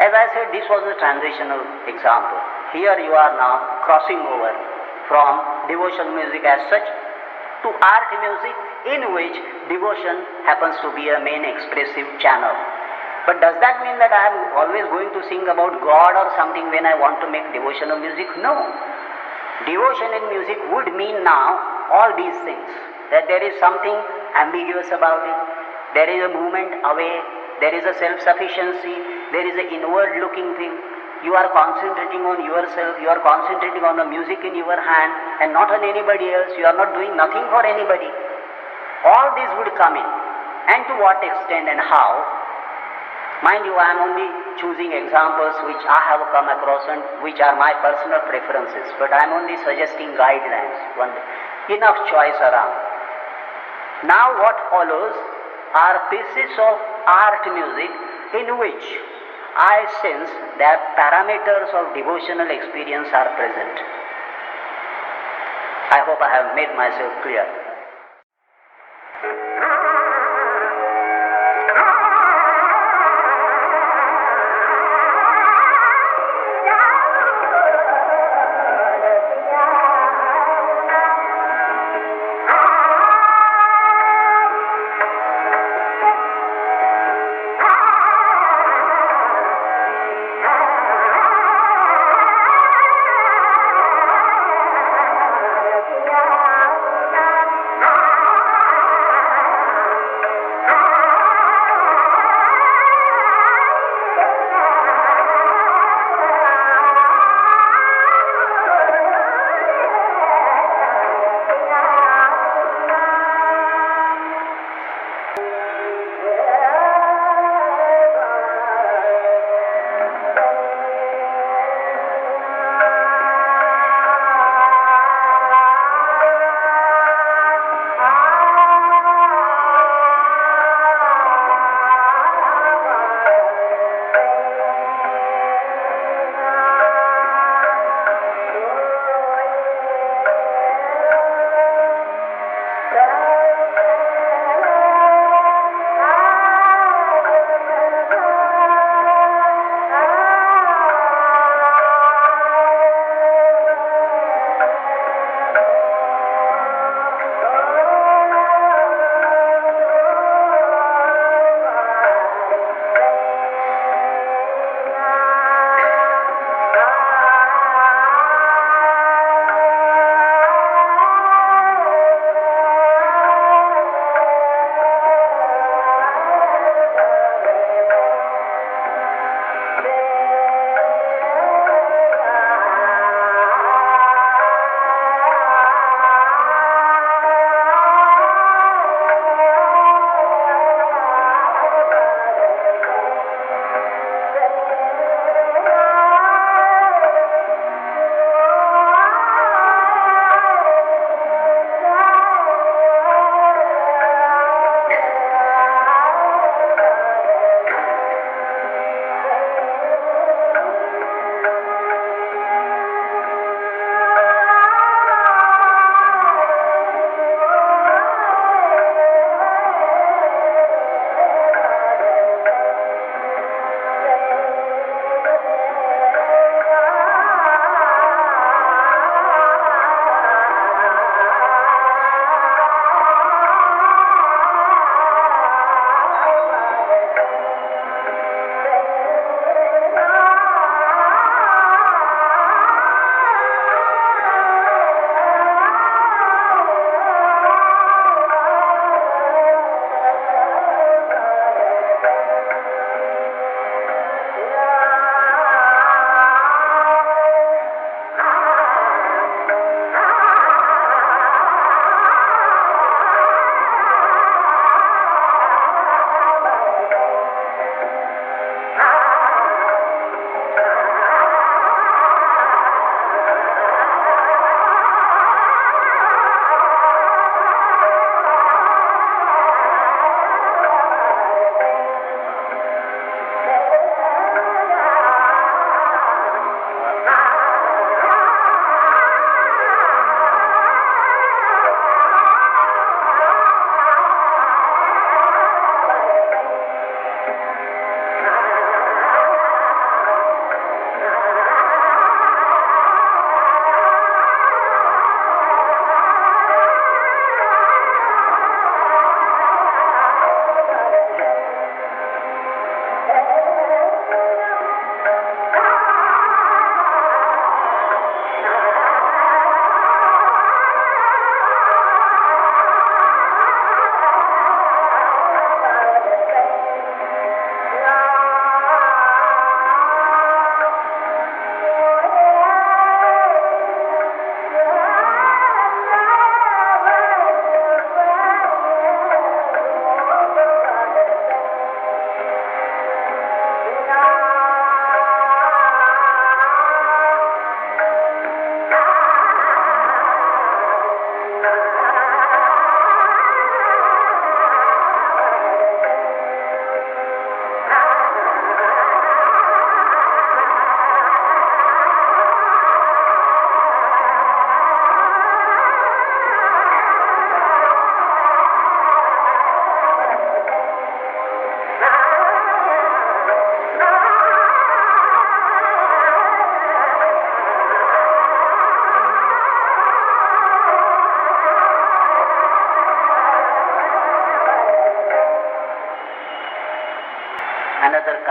As I said, this was a transitional example. Here you are now crossing over from devotional music as such to art music, in which devotion happens to be a main expressive channel. But does that mean that I am always going to sing about God or something when I want to make devotional music? No. Devotion in music would mean now all these things. That there is something ambiguous about it. There is a movement away. There is a self-sufficiency. There is an inward-looking thing. You are concentrating on yourself. You are concentrating on the music in your hand and not on anybody else. You are not doing nothing for anybody. All these would come in. And to what extent and how? Mind you, I am only choosing examples which I have come across and which are my personal preferences, but I am only suggesting guidelines. Enough choice around. Now what follows are pieces of art music in which I sense that parameters of devotional experience are present. I hope I have made myself clear.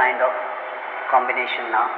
kind of combination now.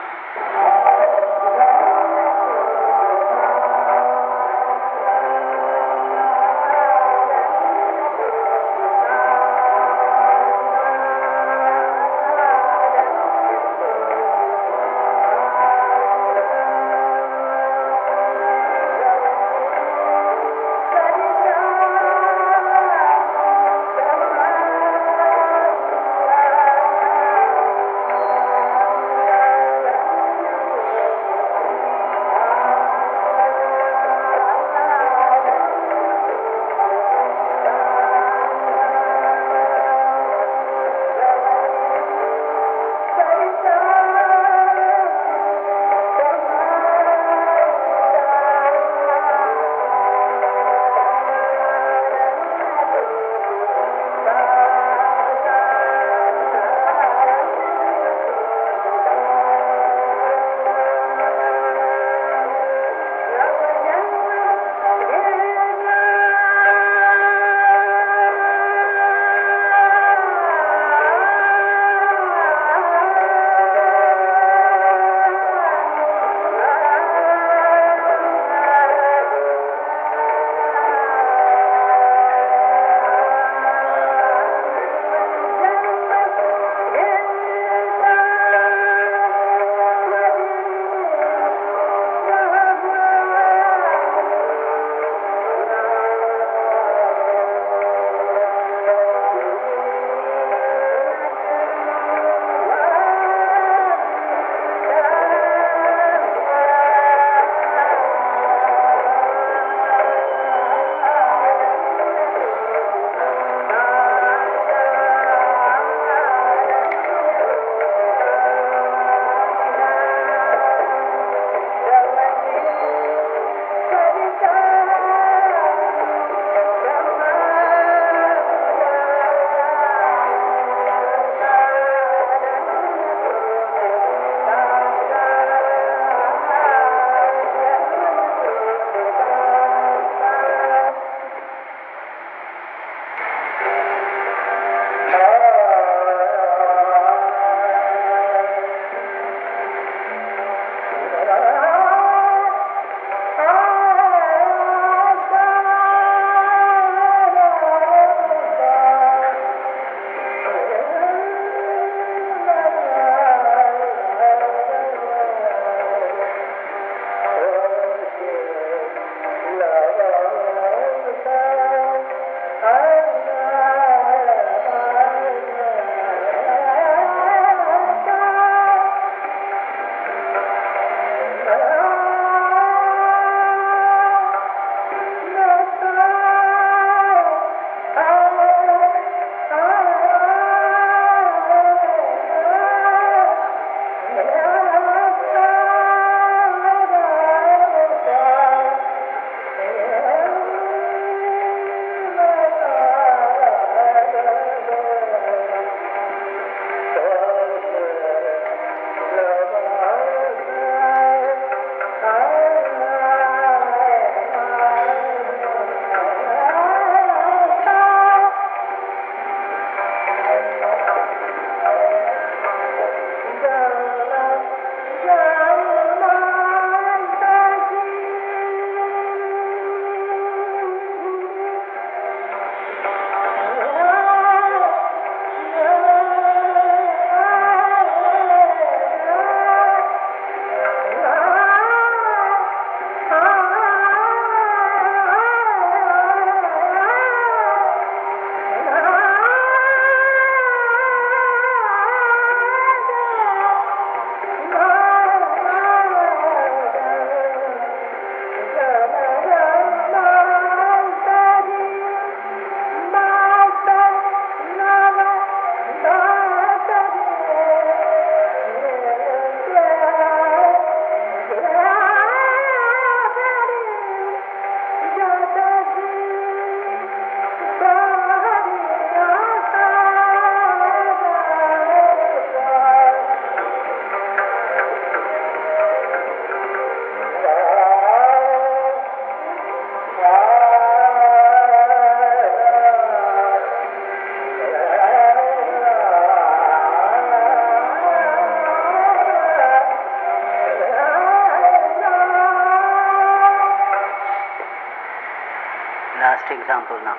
last example now.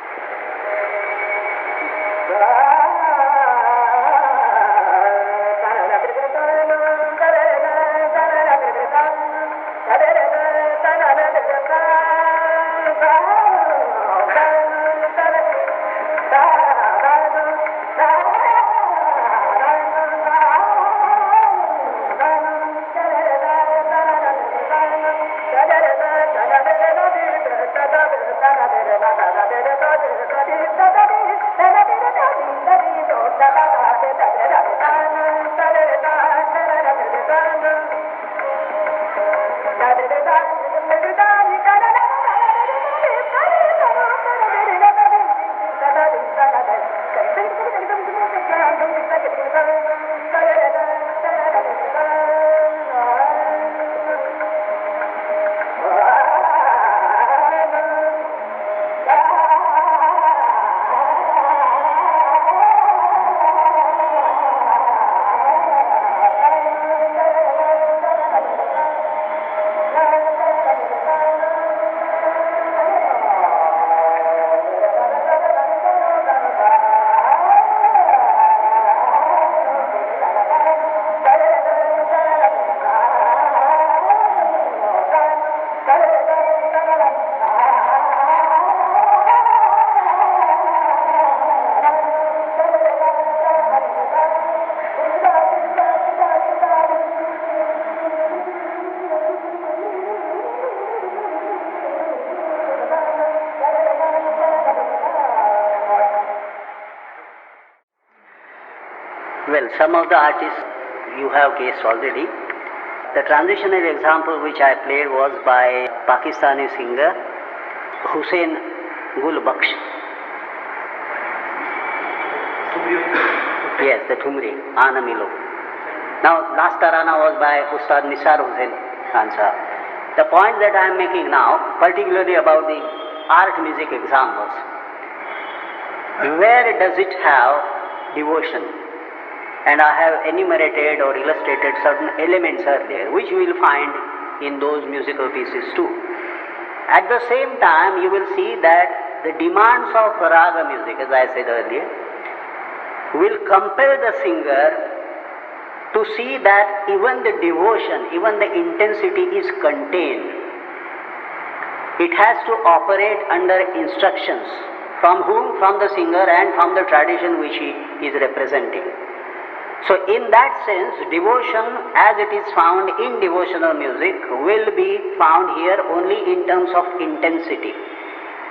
Well, some of the artists you have guessed already. The transitional example which I played was by Pakistani singer Hussain Gul Bakhsh. Yes, the Thumri, Anamilo. Now, last tarana was by Ustad Nisar Hussain Khan Sahab. The point that I am making now, particularly about the art music examples, where does it have devotion? And I have enumerated or illustrated certain elements earlier, which you will find in those musical pieces too. At the same time, you will see that the demands of raga music, as I said earlier, will compel the singer to see that even the devotion, even the intensity is contained. It has to operate under instructions. From whom? From the singer and from the tradition which he is representing. So in that sense, devotion as it is found in devotional music will be found here only in terms of intensity.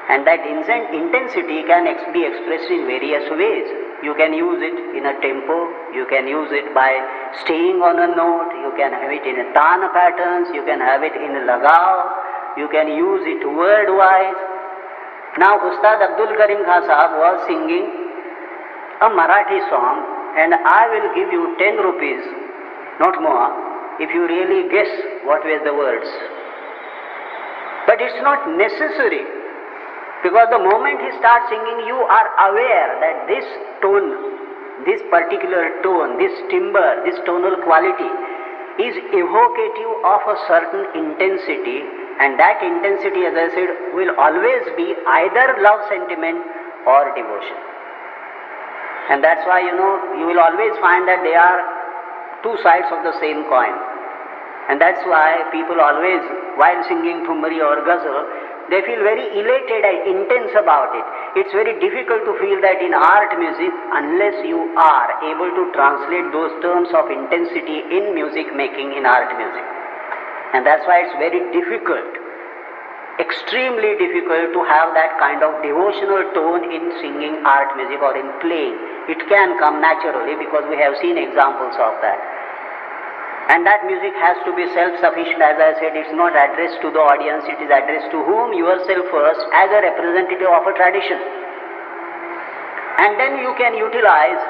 And that intensity can be expressed in various ways. You can use it in a tempo, you can use it by staying on a note, you can have it in tana patterns, you can have it in lagav, you can use it word-wise. Now Ustad Abdul Karim Khan Sahab was singing a Marathi song, and I will give you 10 rupees, not more, if you really guess what were the words. But it's not necessary, because the moment he starts singing, you are aware that this tone, this particular tone, this timbre, this tonal quality is evocative of a certain intensity, and that intensity, as I said, will always be either love sentiment or devotion. And that's why, you will always find that they are two sides of the same coin. And that's why people always, while singing Thumri or Ghazal, they feel very elated and intense about it. It's very difficult to feel that in art music unless you are able to translate those terms of intensity in music making in art music. And that's why it's very difficult, extremely difficult to have that kind of devotional tone in singing art music or in playing. It can come naturally because we have seen examples of that. And that music has to be self-sufficient. As I said, it's not addressed to the audience, it is addressed to whom? Yourself first, as a representative of a tradition. And then you can utilize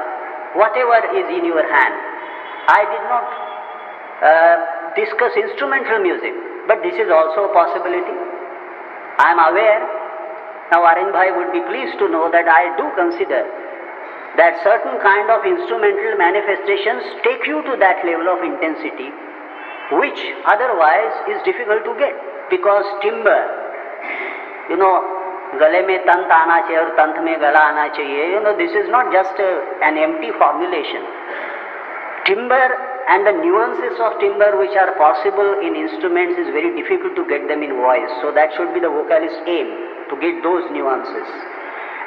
whatever is in your hand. I did not discuss instrumental music, but this is also a possibility. I am aware, now Arun Bhai would be pleased to know that I do consider that certain kind of instrumental manifestations take you to that level of intensity which otherwise is difficult to get, because timbre, गले में तंत आना चाहिए और तंत में गला आना चाहिए. This is not just an empty formulation. Timbre and the nuances of timbre which are possible in instruments is very difficult to get them in voice. So that should be the vocalist's aim, to get those nuances.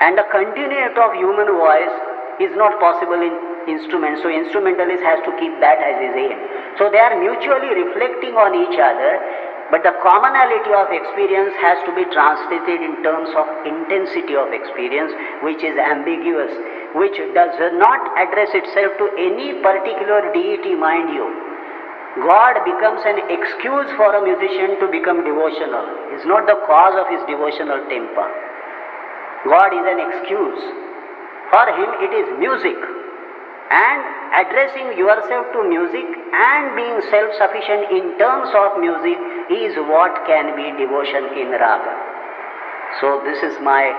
And the continuity of human voice is not possible in instruments. So instrumentalist has to keep that as his aim. So they are mutually reflecting on each other, but the commonality of experience has to be translated in terms of intensity of experience, which is ambiguous, which does not address itself to any particular deity, mind you. God becomes an excuse for a musician to become devotional. He is not the cause of his devotional temper. God is an excuse. For him it is music. And addressing yourself to music and being self-sufficient in terms of music is what can be devotion in raga. So this is my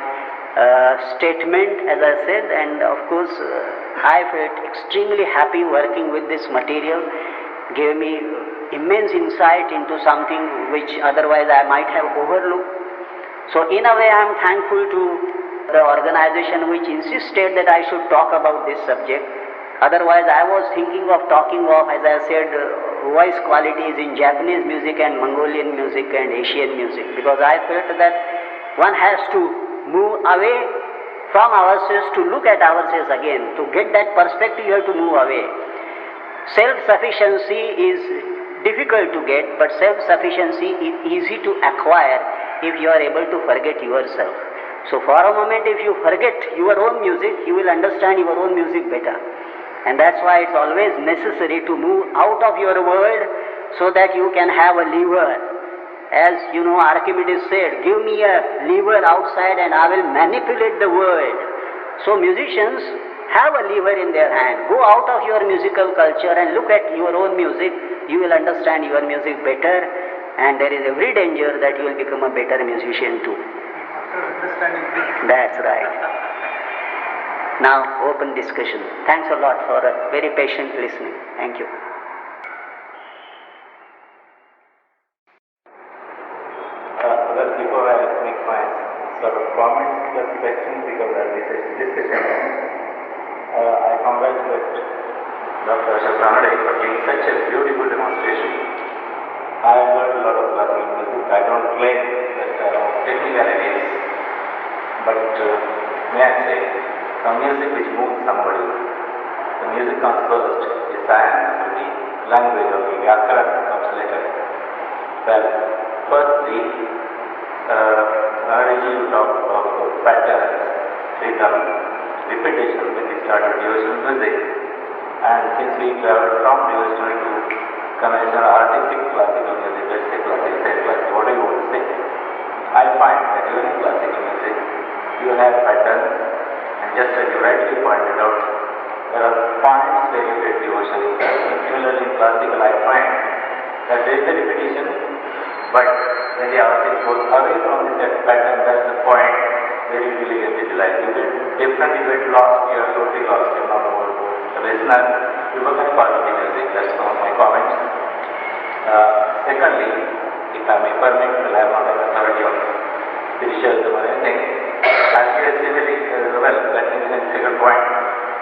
statement, as I said, and of course I felt extremely happy working with this material. Gave me immense insight into something which otherwise I might have overlooked. So in a way I am thankful to the organization which insisted that I should talk about this subject. Otherwise I was thinking of talking of, as I said, voice qualities in Japanese music and Mongolian music and Asian music, because I felt that one has to move away from ourselves to look at ourselves again. To get that perspective you have to move away. Self-sufficiency is difficult to get, but self-sufficiency is easy to acquire if you are able to forget yourself. So for a moment if you forget your own music, you will understand your own music better. And that's why it's always necessary to move out of your world so that you can have a lever. As you know, Archimedes said, give me a lever outside and I will manipulate the world. So musicians have a lever in their hand. Go out of your musical culture and look at your own music. You will understand your music better, and there is every danger that you will become a better musician too. After understanding this. That's right. Now, open discussion. Thanks a lot for a very patient listening. Thank you. Before I make my sort of comments plus questions, because this is discussion, I congratulate Dr. Ashok Da Ranade for giving such a beautiful demonstration. I have learned a lot of classical music. I don't claim that technical ideas, but may I say, the music which moves somebody, the music comes first, the science, the language of the Acharya comes later. Well, firstly, Ranade you talked of patterns, rhythm, repetition when we started devotional music, and since we traveled from devotional to conventional artistic classical music, let's say classical, what do you want to say? I find that even in classical music, you have patterns, and just as you rightly pointed out, there are points where you get devotion in that. Similarly in classical, I find that there is a repetition, but when the artist goes away from this pattern, that's the point where you really get the delight. You get different, you get lost, you are totally lost, you are not more a listener, you become part of the music. That's one of my comments. Secondly, if I may permit, well, I am not an authority on spiritualism or anything. I feel similarly, well, let me begin the second point.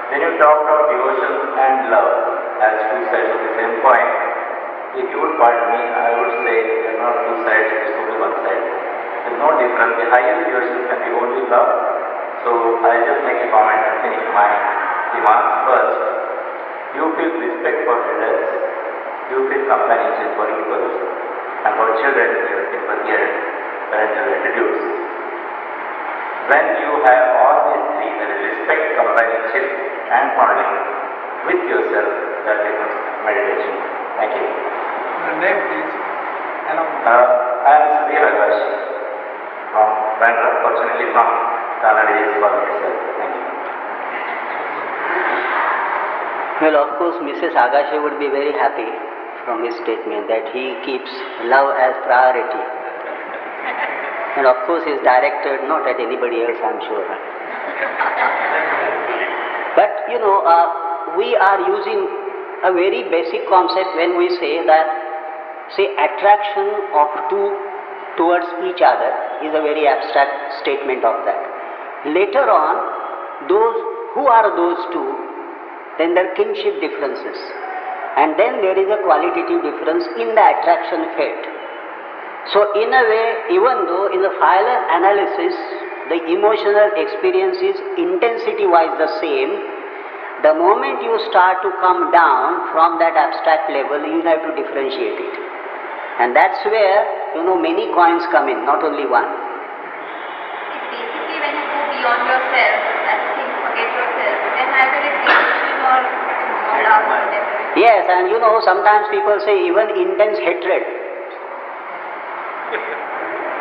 When you talk of devotion and love as two sides of the same coin, if you would pardon me, I would say there are not two sides, there is only one side. There is no difference. The highest devotion can be only love. So I will just make a comment and finish my remarks first. You feel respect for elders, you feel companionship for equals, and for children you have sympathy and parental attitudes. When you have all these three, that is respect, companionship and bonding with yourself, that becomes meditation. Thank you. The name please. I am Shruti Kunte from Mandir, fortunately from Ranade calling itself. Thank you. Well, of course, Mrs. Agashe would be very happy from his statement that he keeps love as priority. And of course, he is directed not at anybody else, I am sure. But, we are using a very basic concept when we say that, say, attraction of two towards each other is a very abstract statement of that. Later on, who are those two? Then there are kinship differences. And then there is a qualitative difference in the attraction fate. So in a way, even though in the final analysis, the emotional experience is intensity-wise the same, the moment you start to come down from that abstract level, you have to differentiate it. And that's where, many coins come in, not only one. It's basically when you go beyond yourself, as you think, forget yourself, then either it's devotion or love or whatever. Yes, and sometimes people say even intense hatred.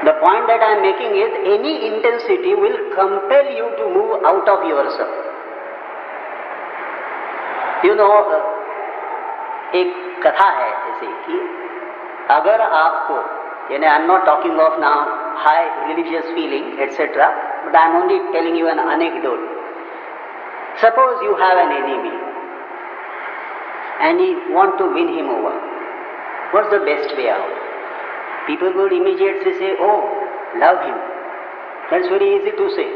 The point that I am making is any intensity will compel you to move out of yourself. एक कथा है ऐसी कि अगर आपको, I am not talking of now high religious feeling etcetera, but I am only telling you an anecdote. Suppose you have an enemy and you want to win him over. What's the best way out? People would immediately say, oh, love him. That's very easy to say.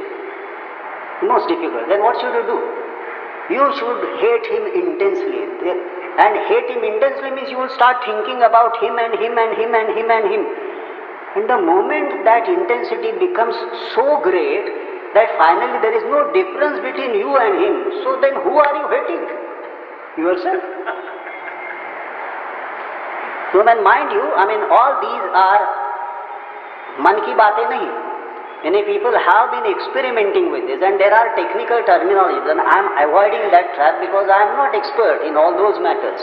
Most difficult. Then what should you do? You should hate him intensely. And hate him intensely means you will start thinking about him and him and him and him and him. And the moment that intensity becomes so great that finally there is no difference between you and him, so then who are you hating? Yourself. So then mind you, all these are man ki baatein nahi. Many people have been experimenting with this, and there are technical terminologies, and I am avoiding that trap because I am not expert in all those matters.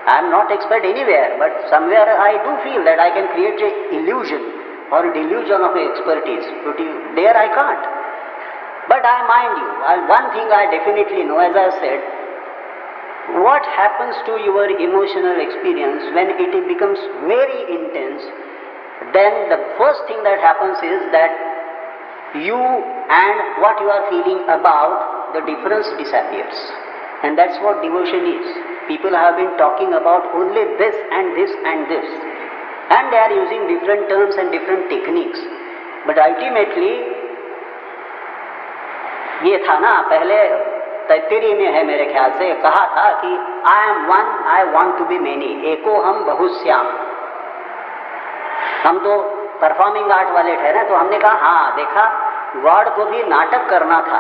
I am not expert anywhere, but somewhere I do feel that I can create an illusion or delusion of expertise. But there I can't. But I mind you, one thing I definitely know, as I said, what happens to your emotional experience when it becomes very intense, then the first thing that happens is that you and what you are feeling about, the difference disappears. And that's what devotion is. People have been talking about only this and this and this. And they are using different terms and different techniques. But ultimately, ये था ना, पहले तैत्तिरी में है मेरे ख्याल से, कहा था कि I am one, I want to be many, एको हम बहुश्याम. हम तो परफॉर्मिंग आर्ट वाले ठहरे, तो हमने कहा हाँ देखा, गॉड को भी नाटक करना था,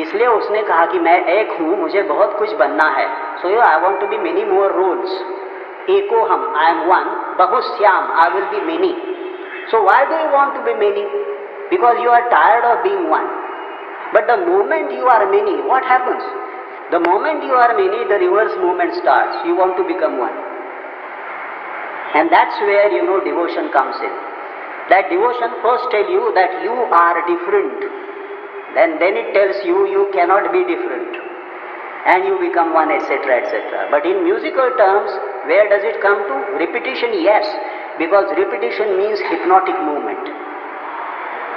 इसलिए उसने कहा कि मैं एक हूँ, मुझे बहुत कुछ बनना है. सो I want to be many more roles. एको हम, I am one, बहुश्याम, I will be many. So why do you want to be many? Because you are tired of being one. But the moment you are many, what happens? The moment you are many, the reverse movement starts. You want to become one. And that's where, devotion comes in. That devotion first tells you that you are different. Then it tells you, you cannot be different. And you become one, etc., etc. But in musical terms, where does it come to? Repetition, yes. Because repetition means hypnotic movement.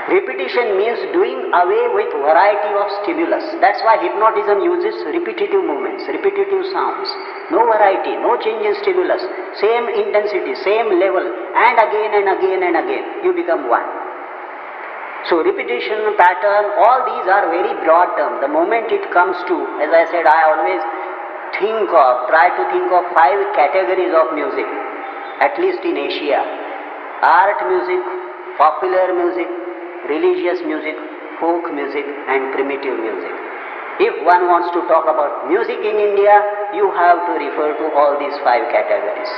Repetition means doing away with variety of stimulus. That's why hypnotism uses repetitive movements, repetitive sounds. No variety, no change in stimulus. Same intensity, same level, and again and again and again, you become one. So repetition, pattern, all these are very broad terms. The moment it comes to, as I said, I always try to think of 5 categories of music, at least in Asia. Art music, popular music, religious music, folk music and primitive music. If one wants to talk about music in India, you have to refer to all these 5 categories.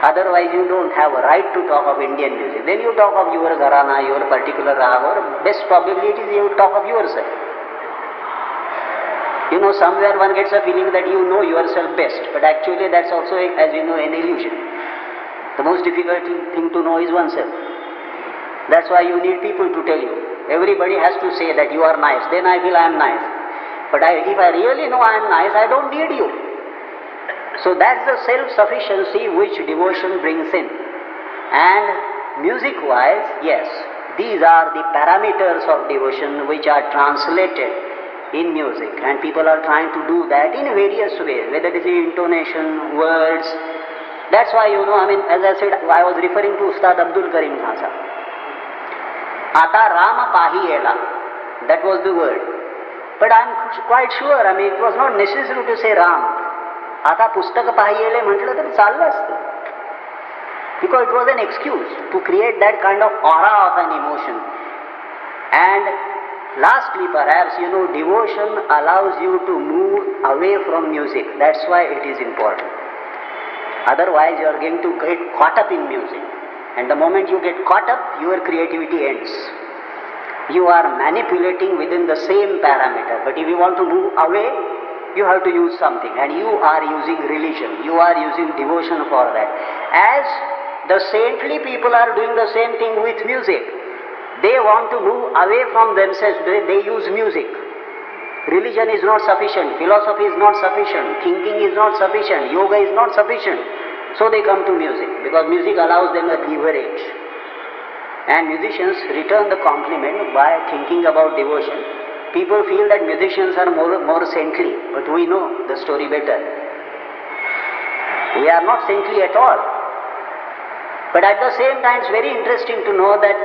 Otherwise you don't have a right to talk of Indian music. Then you talk of your gharana, your particular raga, or best probability is you talk of yourself. Somewhere one gets a feeling that you know yourself best, but actually that's also, as you know, an illusion. The most difficult thing to know is oneself. That's why you need people to tell you. Everybody has to say that you are nice. Then I feel I am nice. But if I really know I am nice, I don't need you. So that's the self-sufficiency which devotion brings in. And music-wise, yes, these are the parameters of devotion which are translated in music. And people are trying to do that in various ways, whether it is intonation, words. That's why, as I said, I was referring to Ustad Abdul Karim Khan Sahab. Ata Rama Pahiyela. That was the word. But I am quite sure, it was not necessary to say Ram. Ata Pustaka Pahiyele म्हटलं तर चाललं असतं. Because it was an excuse to create that kind of aura of an emotion. And lastly, perhaps, devotion allows you to move away from music. That's why it is important. Otherwise, you are going to get caught up in music. And the moment you get caught up, your creativity ends. You are manipulating within the same parameter. But if you want to move away, you have to use something. And you are using religion. You are using devotion for that. As the saintly people are doing the same thing with music. They want to move away from themselves. They use music. Religion is not sufficient. Philosophy is not sufficient. Thinking is not sufficient. Yoga is not sufficient. So they come to music. Because music allows them a leverage. And musicians return the compliment by thinking about devotion. People feel that musicians are more saintly. But we know the story better. We are not saintly at all. But at the same time, it's very interesting to know that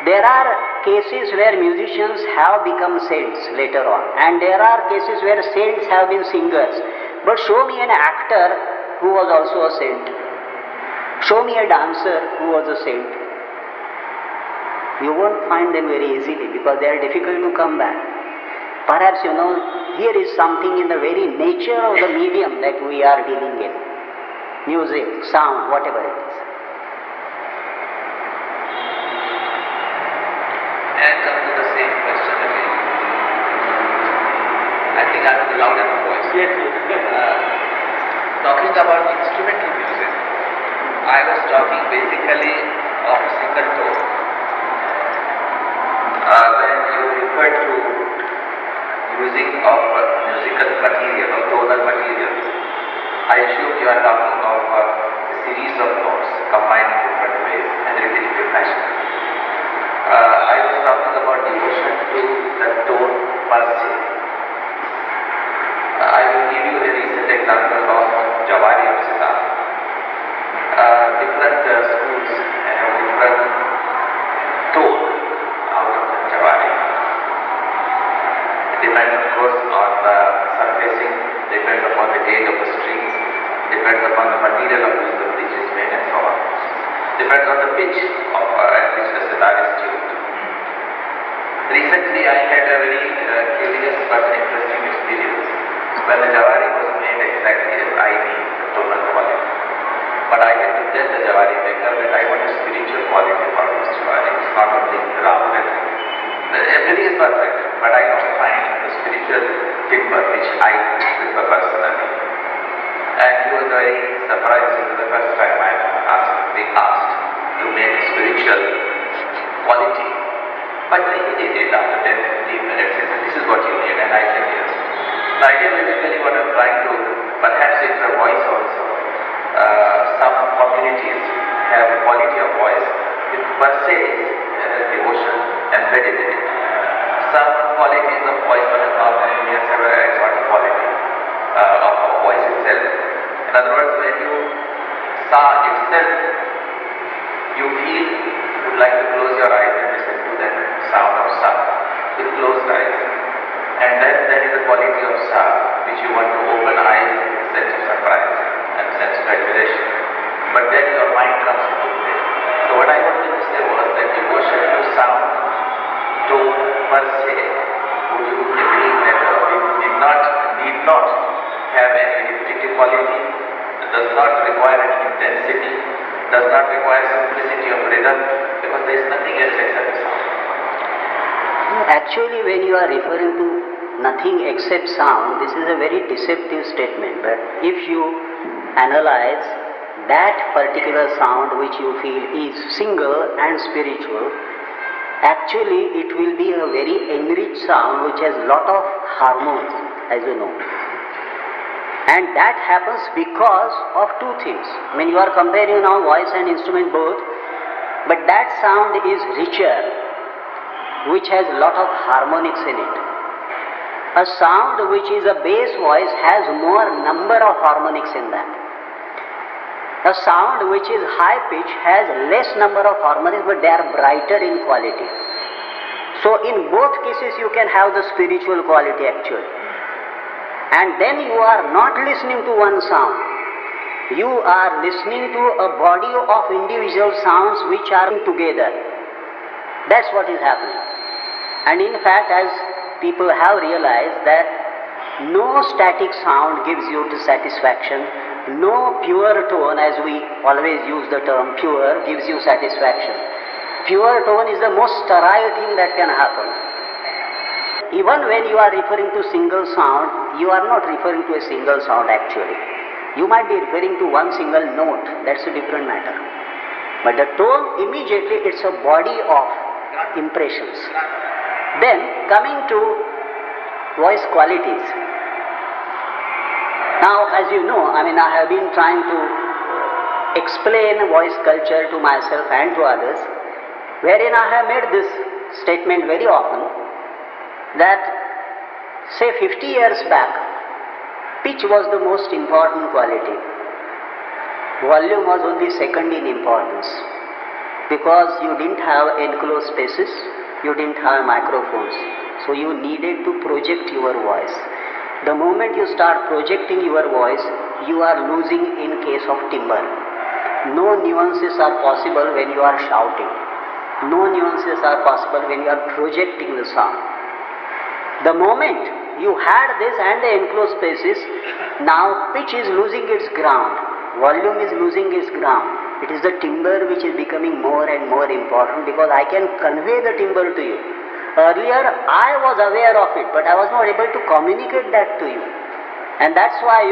there are cases where musicians have become saints later on. And there are cases where saints have been singers. But show me an actor who was also a saint. Show me a dancer who was a saint. You won't find them very easily because they are difficult to come back. Perhaps, here is something in the very nature of the medium that we are dealing in. Music, sound, whatever it is. And come to the same question again. I think I have the loud enough voice. Yes. Talking about instrumental music, I was talking basically of single tone. When you refer to using of musical material or tonal material, I assume you are talking of a series of notes combined in different ways and repetitive fashion. I was talking about devotion to the tone per se. I will give you a recent example of Javari of Sitar. Different schools have different tone out of the Javari. It depends, of course, on the surfacing, depends upon the age of the strings, depends upon the material of which the bridge is made and so on. Depends on the pitch of at which the sitar is tuned. Recently I had a very curious but interesting experience when the Javari was made exactly as I need the tonal quality. But I had to tell the Javari maker that I want a spiritual quality for this Javari. It's not only round and everything is perfect, but I don't find the spiritual timber which I prefer personally. And he was very surprised. This is the first time I being asked to make spiritual quality. But he did it after 10-15 minutes. He said, this is what you need, and I said yes. The idea basically what I'm trying to, perhaps it's a voice also. Some communities have a quality of voice which per se is devotion embedded in it. Some qualities of voice for the northern Indians have an exotic quality of voice itself. In other words, when you saw itself, you feel you would like to close your eyes and listen to the sound of sa with closed eyes. And then there is the quality of sa which you want to open eyes with a sense of surprise and sense of admiration. But then your mind comes into play. So what I wanted to say was that devotion to sound, tone per se, would you agree that need not have any repetitive quality, does not require any intensity, does not require simplicity of rhythm, because there is nothing else except sound. Actually, when you are referring to nothing except sound, this is a very deceptive statement. But if you analyze that particular sound which you feel is single and spiritual, actually it will be a very enriched sound which has lot of harmonies, as you know. And that happens because of two things. You are comparing now voice and instrument both, but that sound is richer, which has lot of harmonics in it. A sound which is a bass voice has more number of harmonics in that. A sound which is high pitch has less number of harmonies, but they are brighter in quality. So in both cases you can have the spiritual quality actually. And then you are not listening to one sound. You are listening to a body of individual sounds which are together. That's what is happening. And in fact, as people have realized that no static sound gives you the satisfaction, no pure tone, as we always use the term pure, gives you satisfaction. Pure tone is the most sterile thing that can happen. Even when you are referring to single sound, you are not referring to a single sound actually. You might be referring to one single note, that's a different matter. But the tone, immediately it's a body of impressions. Then coming to voice qualities. Now as you know, I have been trying to explain voice culture to myself and to others, wherein I have made this statement very often, that say 50 years back, pitch was the most important quality. Volume was only second in importance, because you didn't have enclosed spaces, you didn't have microphones, so you needed to project your voice. The moment you start projecting your voice, you are losing in case of timbre. No nuances are possible when you are shouting. No nuances are possible when you are projecting the sound. The moment you had this and the enclosed spaces, now pitch is losing its ground, volume is losing its ground. It is the timbre which is becoming more and more important, because I can convey the timbre to you. Earlier I was aware of it, but I was not able to communicate that to you. And that's why,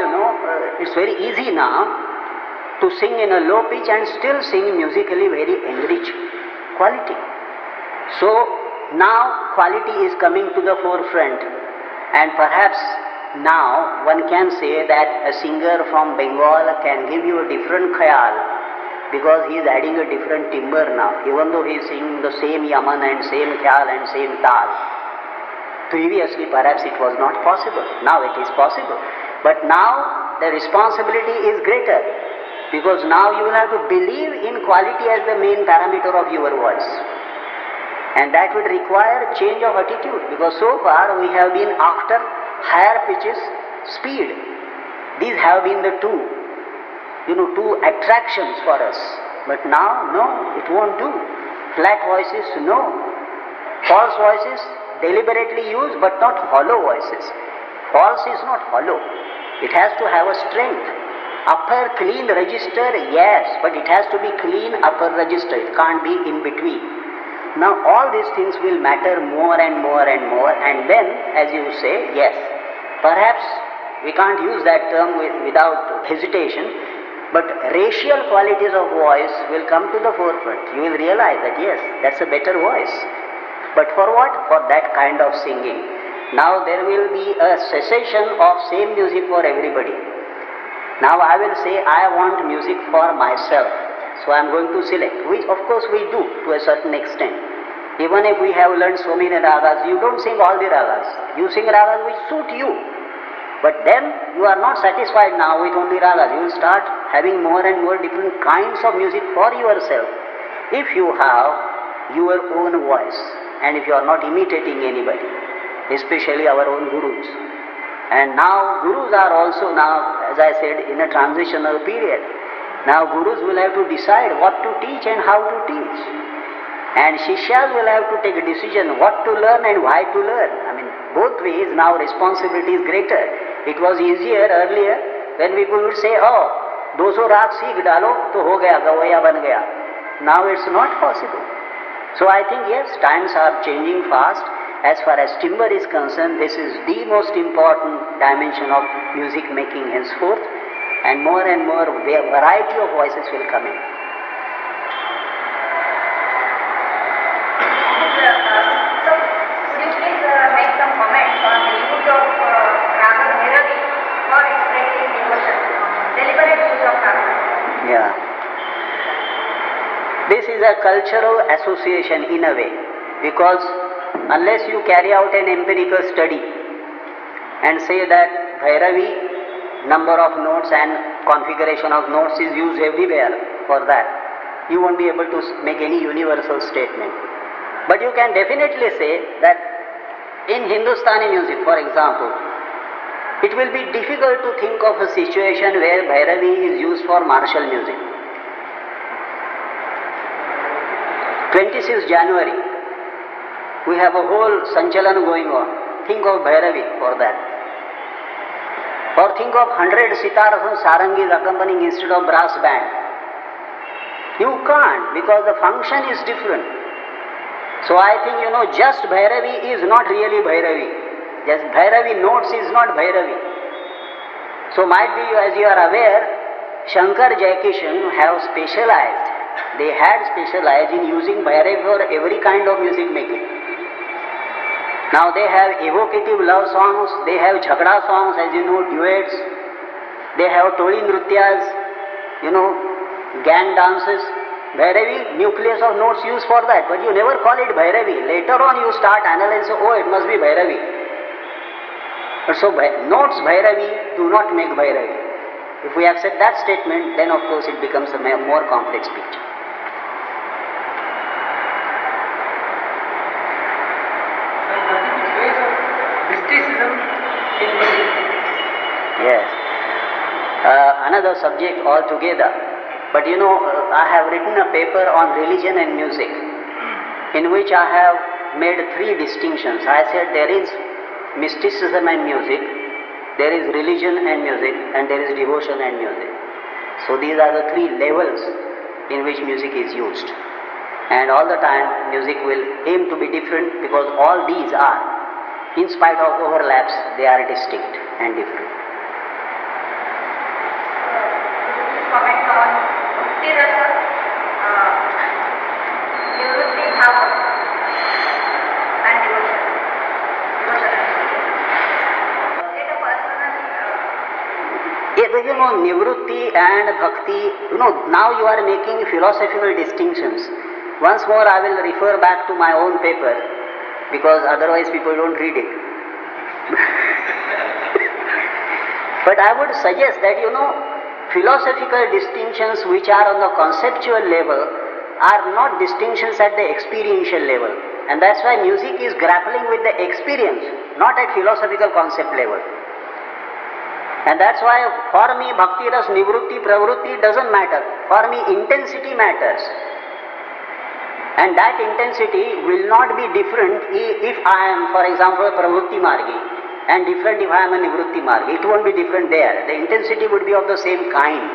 it's very easy now to sing in a low pitch and still sing musically very enriched quality. So now quality is coming to the forefront, and perhaps now one can say that a singer from Bengal can give you a different khayal, because he is adding a different timbre now, even though he is singing the same yaman and same khayal and same tal. Previously perhaps it was not possible, now it is possible. But now the responsibility is greater, because now you will have to believe in quality as the main parameter of your voice. And that would require change of attitude, because so far we have been after higher pitches, speed. These have been the two attractions for us. But now, no, it won't do. Flat voices, no. False voices, deliberately used, but not hollow voices. False is not hollow. It has to have a strength. Upper clean register, yes, but it has to be clean upper register. It can't be in between. Now all these things will matter more and more and more, and then, as you say, yes, perhaps we can't use that term without hesitation, but racial qualities of voice will come to the forefront. You will realize that yes, that's a better voice. But for what? For that kind of singing. Now there will be a cessation of same music for everybody. Now I will say I want music for myself. So I am going to select, which of course we do to a certain extent. Even if we have learned so many ragas, you don't sing all the ragas. You sing ragas which suit you. But then you are not satisfied now with only ragas. You will start having more and more different kinds of music for yourself. If you have your own voice, and if you are not imitating anybody, especially our own gurus. And now gurus are also now, as I said, in a transitional period. Now gurus will have to decide what to teach and how to teach. And shishyas will have to take a decision what to learn and why to learn. Both ways now responsibility is greater. It was easier earlier when people would say, 200 raag seekh dalo, to ho gaya, gavaya ban gaya. Now it's not possible. So I think yes, times are changing fast. As far as timbre is concerned, this is the most important dimension of music making henceforth. And more variety of voices will come in. So, could you please make some comments on the use of raga Bhairavi for expressing devotion, deliberate use of raga? Yeah. This is a cultural association in a way, because unless you carry out an empirical study and say that Bhairavi, number of notes and configuration of notes is used everywhere for that. You won't be able to make any universal statement. But you can definitely say that in Hindustani music, for example, it will be difficult to think of a situation where Bhairavi is used for martial music. 26th January, we have a whole Sanchalan going on. Think of Bhairavi for that. Or think of 100 sitars and sarangis accompanying instead of brass band. You can't, because the function is different. So I think, just Bhairavi is not really Bhairavi. Just Bhairavi notes is not Bhairavi. So might be, as you are aware, Shankar Jaikishan have specialized. They had specialized in using Bhairavi for every kind of music making. Now they have evocative love songs, they have jhagda songs, as you know, duets, they have toli nrutyas, gang dances. Bhairavi, nucleus of notes used for that, but you never call it Bhairavi. Later on you start analyzing, it must be Bhairavi. But so notes Bhairavi do not make Bhairavi. If we accept that statement, then of course it becomes a more complex picture. Yes. Another subject altogether. But I have written a paper on religion and music, in which I have made 3 distinctions. I said there is mysticism and music, there is religion and music, and there is devotion and music. So these are the 3 levels in which music is used. And all the time music will aim to be different, because all these are, in spite of overlaps, they are distinct and different. Comment on Bhakti Rasa, Nivrutti Bhava and devotion. Take a personal... Nivrutti and Bhakti, now you are making philosophical distinctions. Once more I will refer back to my own paper, because otherwise people don't read it. But I would suggest that, philosophical distinctions which are on the conceptual level are not distinctions at the experiential level. And that's why music is grappling with the experience, not at philosophical concept level. And that's why for me Bhakti Ras, Nivrutti, Pravrutti doesn't matter. For me intensity matters. And that intensity will not be different if I am, for example, a Pravrutti Margi, and different if I am a Nivrutti Margi. It won't be different there. The intensity would be of the same kind,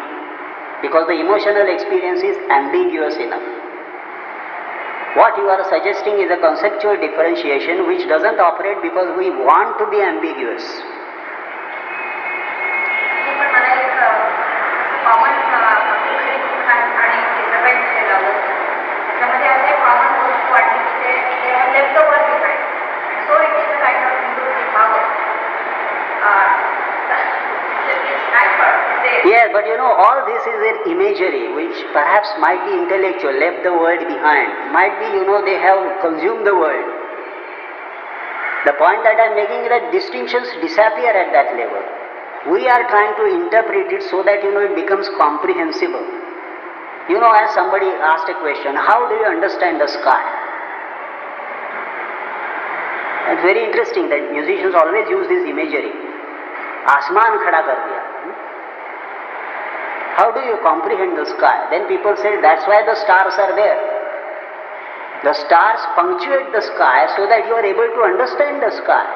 because the emotional experience is ambiguous enough. What you are suggesting is a conceptual differentiation which doesn't operate because we want to be ambiguous. Yes, but all this is an imagery which perhaps might be intellectual, left the world behind. Might be, they have consumed the world. The point that I am making is that distinctions disappear at that level. We are trying to interpret it so that, it becomes comprehensible. As somebody asked a question, how do you understand the sky? It's very interesting that musicians always use this imagery. Asman khada kar diya. How do you comprehend the sky? Then people say that's why the stars are there. The stars punctuate the sky so that you are able to understand the sky.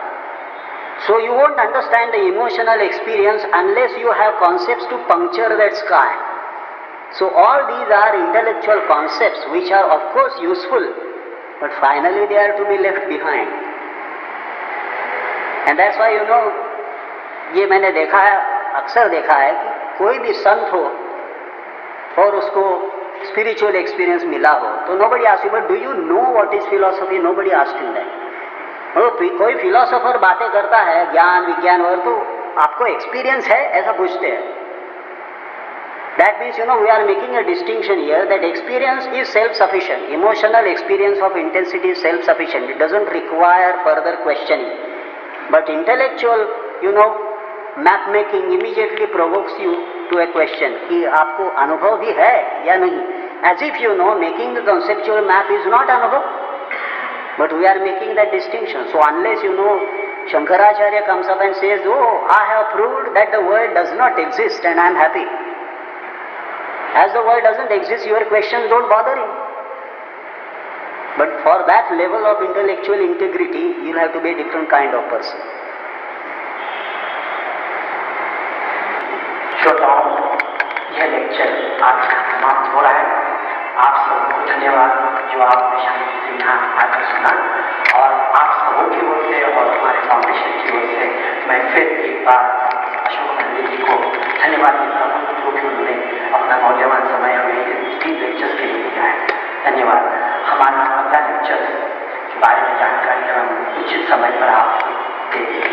So you won't understand the emotional experience unless you have concepts to puncture that sky. So all these are intellectual concepts which are of course useful, but finally they are to be left behind. And that's why ये मैंने देखा है, अक्सर देखा है कि कोई भी संत हो और उसको spiritual experience मिला हो, तो nobody asks you, but do you know what is philosophy? Nobody asked him that. कोई philosopher बातें करता है ज्ञान विज्ञान और, तो आपको experience है ऐसा पूछते हैं. That means we are making a distinction here that experience is self-sufficient. Emotional experience of intensity is self-sufficient. It doesn't require further questioning. But intellectual, map making immediately provokes you to a question कि आपको अनुभव भी है या नहीं. As if you know, making the conceptual map is not अनुभव, but we are making that distinction. So unless you know, Shankaracharya comes up and says, oh, I have proved that the world does not exist and I am happy. As the world doesn't exist, your questions don't bother him. But for that level of intellectual integrity, you'll have to be a different kind of person. श्रोताओं, यह lecture आज का समाप्त हो रहा है. आप सबको धन्यवाद जो आपने शांति से यहाँ आकर सुना. और आप सबों की ओर से और हमारे फाउंडेशन की ओर से मैं फिर एक बार अशोक मंदिर जी को धन्यवाद देता हूँ क्योंकि उन्होंने अपना मौल्यवान समय हमें तीन लेक्चर्स के लिए दिया है. धन्यवाद. हमारा अगला लेक्चर के बारे में जानकारी हम उचित समय पर आप देंगे.